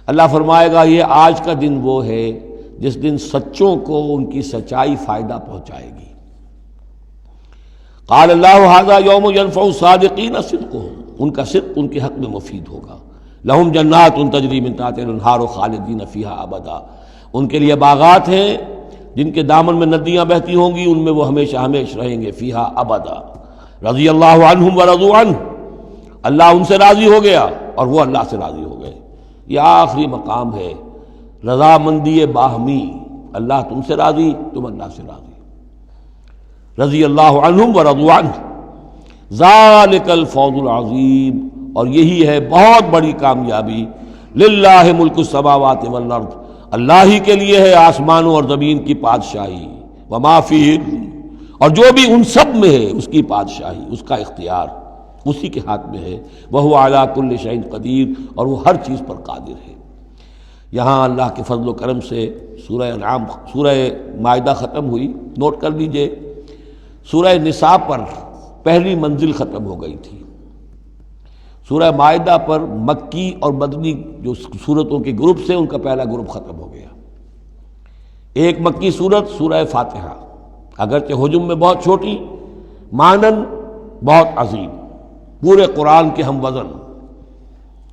اللہ فرمائے گا یہ آج کا دن وہ ہے جس دن سچوں کو ان کی سچائی فائدہ پہنچائے گی. قال اللہ ھذا یوم ینفع الصادقین صدقہم، ان کا صدق ان کے حق میں مفید ہوگا. لہم جنات تجری من تحتہا الانہار خالدین فیہا ابدا، ان کے لیے باغات ہیں جن کے دامن میں ندیاں بہتی ہوں گی، ان میں وہ ہمیشہ ہمیشہ رہیں گے. فیہا ابدا، رضی اللہ عنہم ورضوا عنہ، اللہ ان سے راضی ہو گیا اور وہ اللہ سے راضی ہو گئے. یہ آخری مقام ہے، رضامندی باہمی، اللہ تم سے راضی، تم اللہ سے راضی. رضی اللہ عنہم ورضوا عنہ، ذالک الفوز العظیم، اور یہی ہے بہت بڑی کامیابی. للہ ملک السماوات والارض، اللہ ہی کے لیے ہے آسمانوں اور زمین کی بادشاہی. وما فیہن، اور جو بھی ان سب میں ہے اس کی بادشاہی، اس کا اختیار اسی کے ہاتھ میں ہے. وہو علی کل شیء قدیر، اور وہ ہر چیز پر قادر ہے. یہاں اللہ کے فضل و کرم سے سورہ انعام، سورہ مائدہ ختم ہوئی. نوٹ کر لیجئے سورہ نساء پر پہلی منزل ختم ہو گئی تھی. سورہ مائدہ پر مکی اور مدنی جو سورتوں کے گروپ سے ان کا پہلا گروپ ختم ہو گیا. ایک مکی سورت سورہ فاتحہ، اگرچہ حجم میں بہت چھوٹی، مانن بہت عظیم، پورے قرآن کے ہم وزن.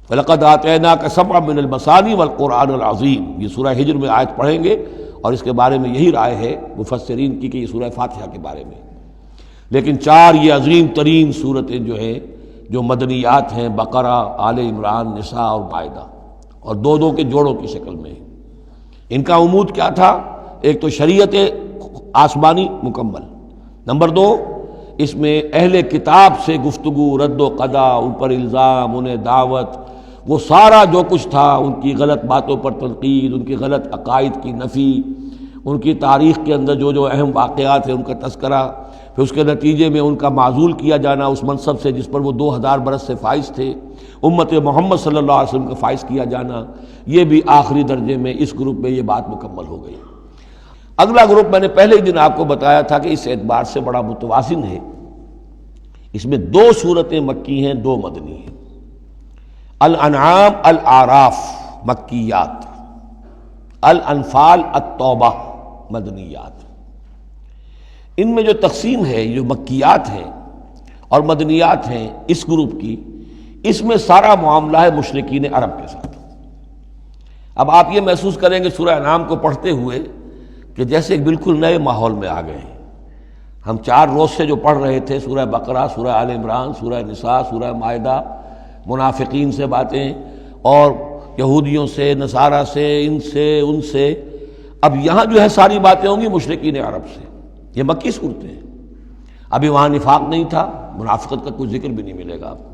وَلَقَدْ آتَيْنَاكَ سَبْعًا مِّنَ الْمَثَانِي وَالْقُرْآنِ الْعَظِيمِ، یہ سورہ ہجر میں آیت پڑھیں گے اور اس کے بارے میں یہی رائے ہے مفسرین کی کہ یہ سورہ فاتحہ کے بارے میں. لیکن چار یہ عظیم ترین صورتیں جو ہیں جو مدنیات ہیں، بقرہ، آل عمران، نساء اور مائدہ، اور دو دو کے جوڑوں کی شکل میں. ان کا عمود کیا تھا؟ ایک تو شریعت آسمانی مکمل، نمبر دو اس میں اہل کتاب سے گفتگو، رد و قضا، ان پر الزام، انہیں دعوت، وہ سارا جو کچھ تھا، ان کی غلط باتوں پر تنقید، ان کی غلط عقائد کی نفی، ان کی تاریخ کے اندر جو جو اہم واقعات ہیں ان کا تذکرہ، پھر اس کے نتیجے میں ان کا معزول کیا جانا اس منصب سے جس پر وہ 2000 برس سے فائز تھے، امت محمد صلی اللہ علیہ وسلم کا فائز کیا جانا، یہ بھی آخری درجے میں اس گروپ میں یہ بات مکمل ہو گئی۔ اگلا گروپ میں نے پہلے ہی دن آپ کو بتایا تھا کہ اس اعتبار سے بڑا متوازن ہے، اس میں 2 سورتیں مکی ہیں، 2 مدنی ہیں۔ الانعام الاعراف مکیات، الانفال التوبہ مدنیات۔ ان میں جو تقسیم ہے، جو مکیات ہیں اور مدنیات ہیں اس گروپ کی، اس میں سارا معاملہ ہے مشرکین عرب کے ساتھ۔ اب آپ یہ محسوس کریں گے سورہ انعام کو پڑھتے ہوئے کہ جیسے ایک بالکل نئے ماحول میں آ گئے ہیں۔ ہم 4 روز سے جو پڑھ رہے تھے سورہ بقرہ، سورہ آل عمران، سورہ نساء، سورہ مائدہ، منافقین سے باتیں اور یہودیوں سے، نصارہ سے، ان سے، اب یہاں جو ہے ساری باتیں ہوں گی مشرکین عرب سے۔ یہ مکی صورتیں ہیں۔ ابھی وہاں نفاق نہیں تھا، منافقت کا کوئی ذکر بھی نہیں ملے گا آپ کو۔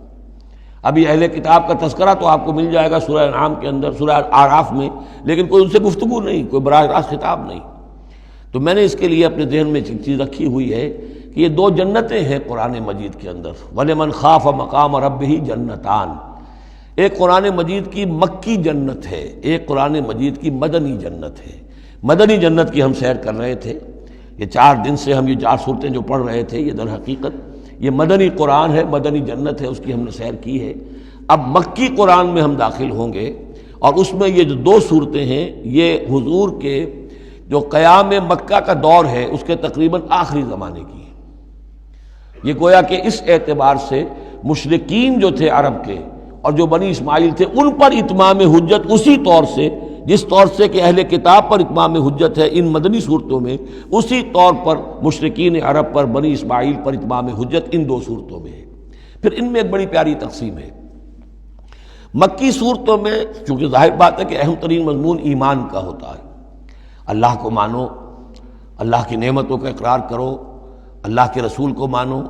ابھی اہل کتاب کا تذکرہ تو آپ کو مل جائے گا سورہ انعام کے اندر، سورہ اعراف میں، لیکن کوئی ان سے گفتگو نہیں، کوئی براہ راست خطاب نہیں۔ تو میں نے اس کے لیے اپنے ذہن میں ایک چیز رکھی ہوئی ہے کہ یہ 2 جنتیں ہیں قرآن مجید کے اندر، وَلِمَنْ خَافَ مَقَامَ رَبِّهِ جنتان۔ ایک قرآن مجید کی مکی جنت ہے، ایک قرآن مجید کی مدنی جنت ہے۔ مدنی جنت کی ہم سیر کر رہے تھے، یہ 4 دن سے ہم یہ 4 صورتیں جو پڑھ رہے تھے، یہ در حقیقت یہ مدنی قرآن ہے، مدنی جنت ہے، اس کی ہم نے سیر کی ہے۔ اب مکی قرآن میں ہم داخل ہوں گے، اور اس میں یہ جو 2 صورتیں ہیں یہ حضور کے جو قیام مکہ کا دور ہے اس کے تقریباً آخری زمانے کی ہے۔ یہ گویا کہ اس اعتبار سے مشرکین جو تھے عرب کے اور جو بنی اسماعیل تھے ان پر اتمام حجت اسی طور سے جس طور سے کہ اہل کتاب پر اتمام حجت ہے ان مدنی صورتوں میں، اسی طور پر مشرکین عرب پر، بنی اسماعیل پر اتمام حجت ان 2 صورتوں میں ہے۔ پھر ان میں ایک بڑی پیاری تقسیم ہے۔ مکی صورتوں میں چونکہ ظاہر بات ہے کہ اہم ترین مضمون ایمان کا ہوتا ہے، اللہ کو مانو، اللہ کی نعمتوں کا اقرار کرو، اللہ کے رسول کو مانو،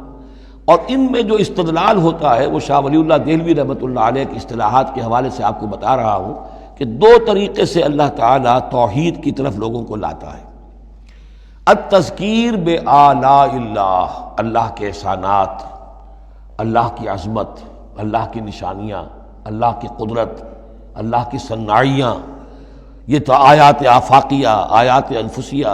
اور ان میں جو استدلال ہوتا ہے وہ شاہ ولی اللہ دہلوی رحمۃ اللہ علیہ کی اصطلاحات کے حوالے سے آپ کو بتا رہا ہوں کہ 2 طریقے سے اللہ تعالیٰ توحید کی طرف لوگوں کو لاتا ہے۔ التذکیر بآلاء اللہ، اللہ کے احسانات، اللہ کی عظمت، اللہ کی نشانیاں، اللہ کی قدرت، اللہ کی صنائیاں، یہ تو آیات آفاقیہ، آیات انفسیہ،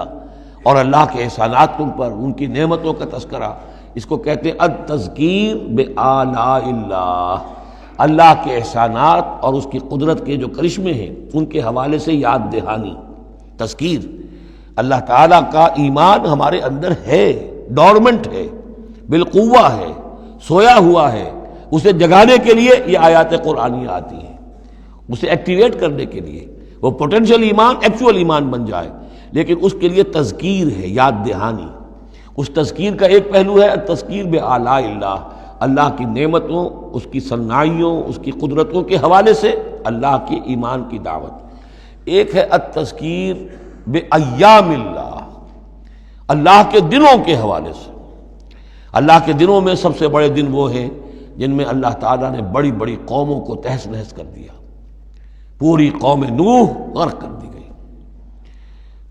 اور اللہ کے احسانات تم پر، ان کی نعمتوں کا تذکرہ، اس کو کہتے ہیں التذکیر بآلاء اللہ، اللہ کے احسانات اور اس کی قدرت کے جو کرشمے ہیں ان کے حوالے سے یاد دہانی، تذکیر۔ اللہ تعالیٰ کا ایمان ہمارے اندر ہے، ڈورمنٹ ہے، بالقوہ ہے، سویا ہوا ہے، اسے جگانے کے لیے یہ آیات قرآنیہ آتی ہیں، اسے ایکٹیویٹ کرنے کے لیے وہ پوٹینشیل ایمان ایکچوئل ایمان بن جائے، لیکن اس کے لیے تذکیر ہے، یاد دہانی۔ اس تذکیر کا ایک پہلو ہے التذکیر بآلاء اللہ، اللہ کی نعمتوں، اس کی صنائیوں، اس کی قدرتوں کے حوالے سے اللہ کے ایمان کی دعوت۔ ایک ہے التذکیر بایام اللہ، اللہ کے دنوں کے حوالے سے۔ اللہ کے دنوں میں سب سے بڑے دن وہ ہیں جن میں اللہ تعالیٰ نے بڑی بڑی قوموں کو تہس نہس کر دیا۔ پوری قوم نوح غرق کر دی گئی،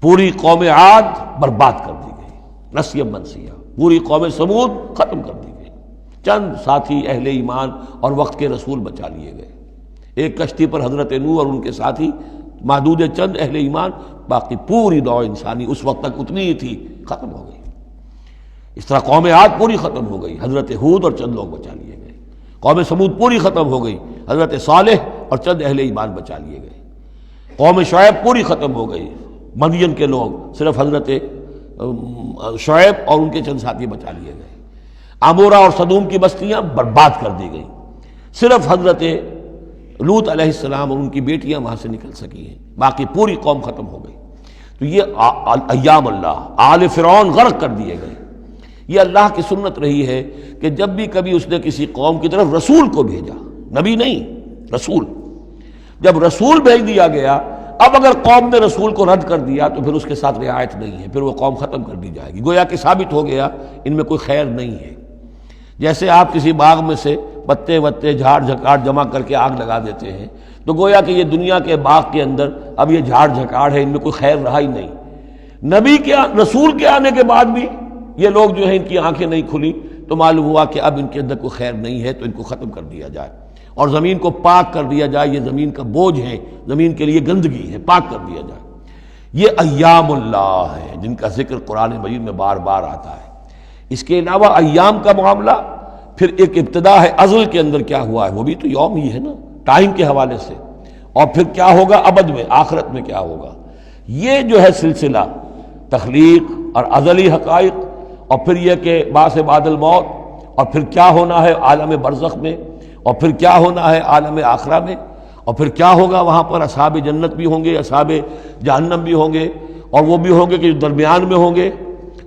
پوری قوم عاد برباد کر دی گئی، نسیا منسیہ، پوری قوم سمود ختم کر دی گئی، چند ساتھی اہل ایمان اور وقت کے رسول بچا لیے گئے۔ ایک کشتی پر حضرت نوح اور ان کے ساتھی، محدود چند اہل ایمان، باقی پوری نوع انسانی اس وقت تک اتنی ہی تھی، ختم ہو گئی۔ اس طرح قوم عاد پوری ختم ہو گئی، حضرت ہود اور چند لوگ بچا لیے گئے۔ قوم سمود پوری ختم ہو گئی، حضرت صالح اور چند اہل ایمان بچا لیے گئے۔ قوم شعیب پوری ختم ہو گئی، مدین کے لوگ، صرف حضرت شعیب اور ان کے چند ساتھی بچا لیے گئے۔ عمورہ اور صدوم کی بستیاں برباد کر دی گئی، صرف حضرت لوط علیہ السلام اور ان کی بیٹیاں وہاں سے نکل سکی ہیں، باقی پوری قوم ختم ہو گئی۔ تو یہ ایام اللہ، آل فرعون غرق کر دیے گئے۔ یہ اللہ کی سنت رہی ہے کہ جب بھی کبھی اس نے کسی قوم کی طرف رسول کو بھیجا، نبی نہیں، رسول، جب رسول بھیج دیا گیا اب اگر قوم نے رسول کو رد کر دیا تو پھر اس کے ساتھ رعایت نہیں ہے، پھر وہ قوم ختم کر دی جائے گی، گویا کہ ثابت ہو گیا ان میں کوئی خیر نہیں ہے۔ جیسے آپ کسی باغ میں سے پتے وتے جھاڑ جھکاڑ جمع کر کے آگ لگا دیتے ہیں تو گویا کہ یہ دنیا کے باغ کے اندر اب یہ جھاڑ جھکاڑ ہے، ان میں کوئی خیر رہا ہی نہیں۔ نبی کے رسول کے آنے کے بعد بھی یہ لوگ جو ہیں ان کی آنکھیں نہیں کھلی تو معلوم ہوا کہ اب ان کے اندر کوئی خیر نہیں ہے، تو ان کو ختم کر دیا جائے اور زمین کو پاک کر دیا جائے، یہ زمین کا بوجھ ہے، زمین کے لیے گندگی ہے، پاک کر دیا جائے۔ یہ ایام اللہ ہے جن کا ذکر قرآن مجید میں بار بار آتا ہے۔ اس کے علاوہ ایام کا معاملہ پھر ایک ابتدا ہے، ازل کے اندر کیا ہوا ہے وہ بھی تو یوم ہی ہے نا، ٹائم کے حوالے سے، اور پھر کیا ہوگا ابد میں، آخرت میں کیا ہوگا۔ یہ جو ہے سلسلہ تخلیق اور ازلی حقائق، اور پھر یہ کہ بعث بعد الموت، اور پھر کیا ہونا ہے عالم برزخ میں، اور پھر کیا ہونا ہے عالم آخرہ میں، اور پھر کیا ہوگا وہاں پر اصحاب جنت بھی ہوں گے، اصحاب جہنم بھی ہوں گے، اور وہ بھی ہوں گے کہ جو درمیان میں ہوں گے۔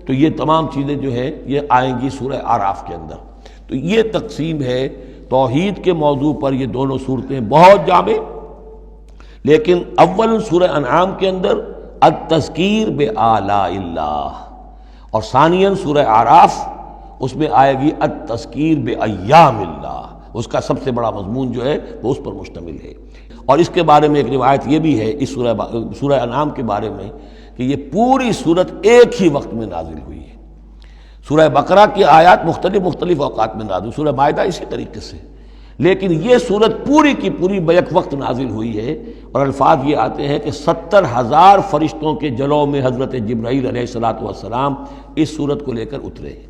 تو یہ تمام چیزیں جو ہیں یہ آئیں گی سورہ اعراف کے اندر۔ تو یہ تقسیم ہے توحید کے موضوع پر، یہ دونوں صورتیں بہت جامع، لیکن اول سورہ انعام کے اندر التذکیر بآلاء اللہ، اور ثانیاً سورہ اعراف اس میں آئے گی التذکیر بایام اللہ، اس کا سب سے بڑا مضمون جو ہے وہ اس پر مشتمل ہے۔ اور اس کے بارے میں ایک روایت یہ بھی ہے اس سورہ انعام کے بارے میں کہ یہ پوری سورت ایک ہی وقت میں نازل ہوئی ہے۔ سورہ بقرہ کی آیات مختلف اوقات میں نازل، سورہ مائدہ اسی طریقے سے، لیکن یہ سورت پوری کی پوری بیک وقت نازل ہوئی ہے، اور الفاظ یہ آتے ہیں کہ 70,000 فرشتوں کے جلوں میں حضرت جبرائیل علیہ الصلوۃ والسلام اس سورت کو لے کر اترے ہیں،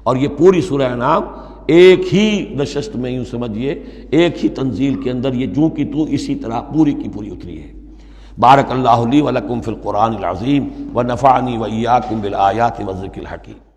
اور یہ پوری سورہ انعام ایک ہی نشست میں، یوں سمجھیے ایک ہی تنزیل کے اندر یہ جوں کی تو اسی طرح پوری کی پوری اتری ہے۔ بارک اللہ لی ولکم فی القرآن العظیم ونفعنی وإیاکم بالآیات والذکر الحکیم۔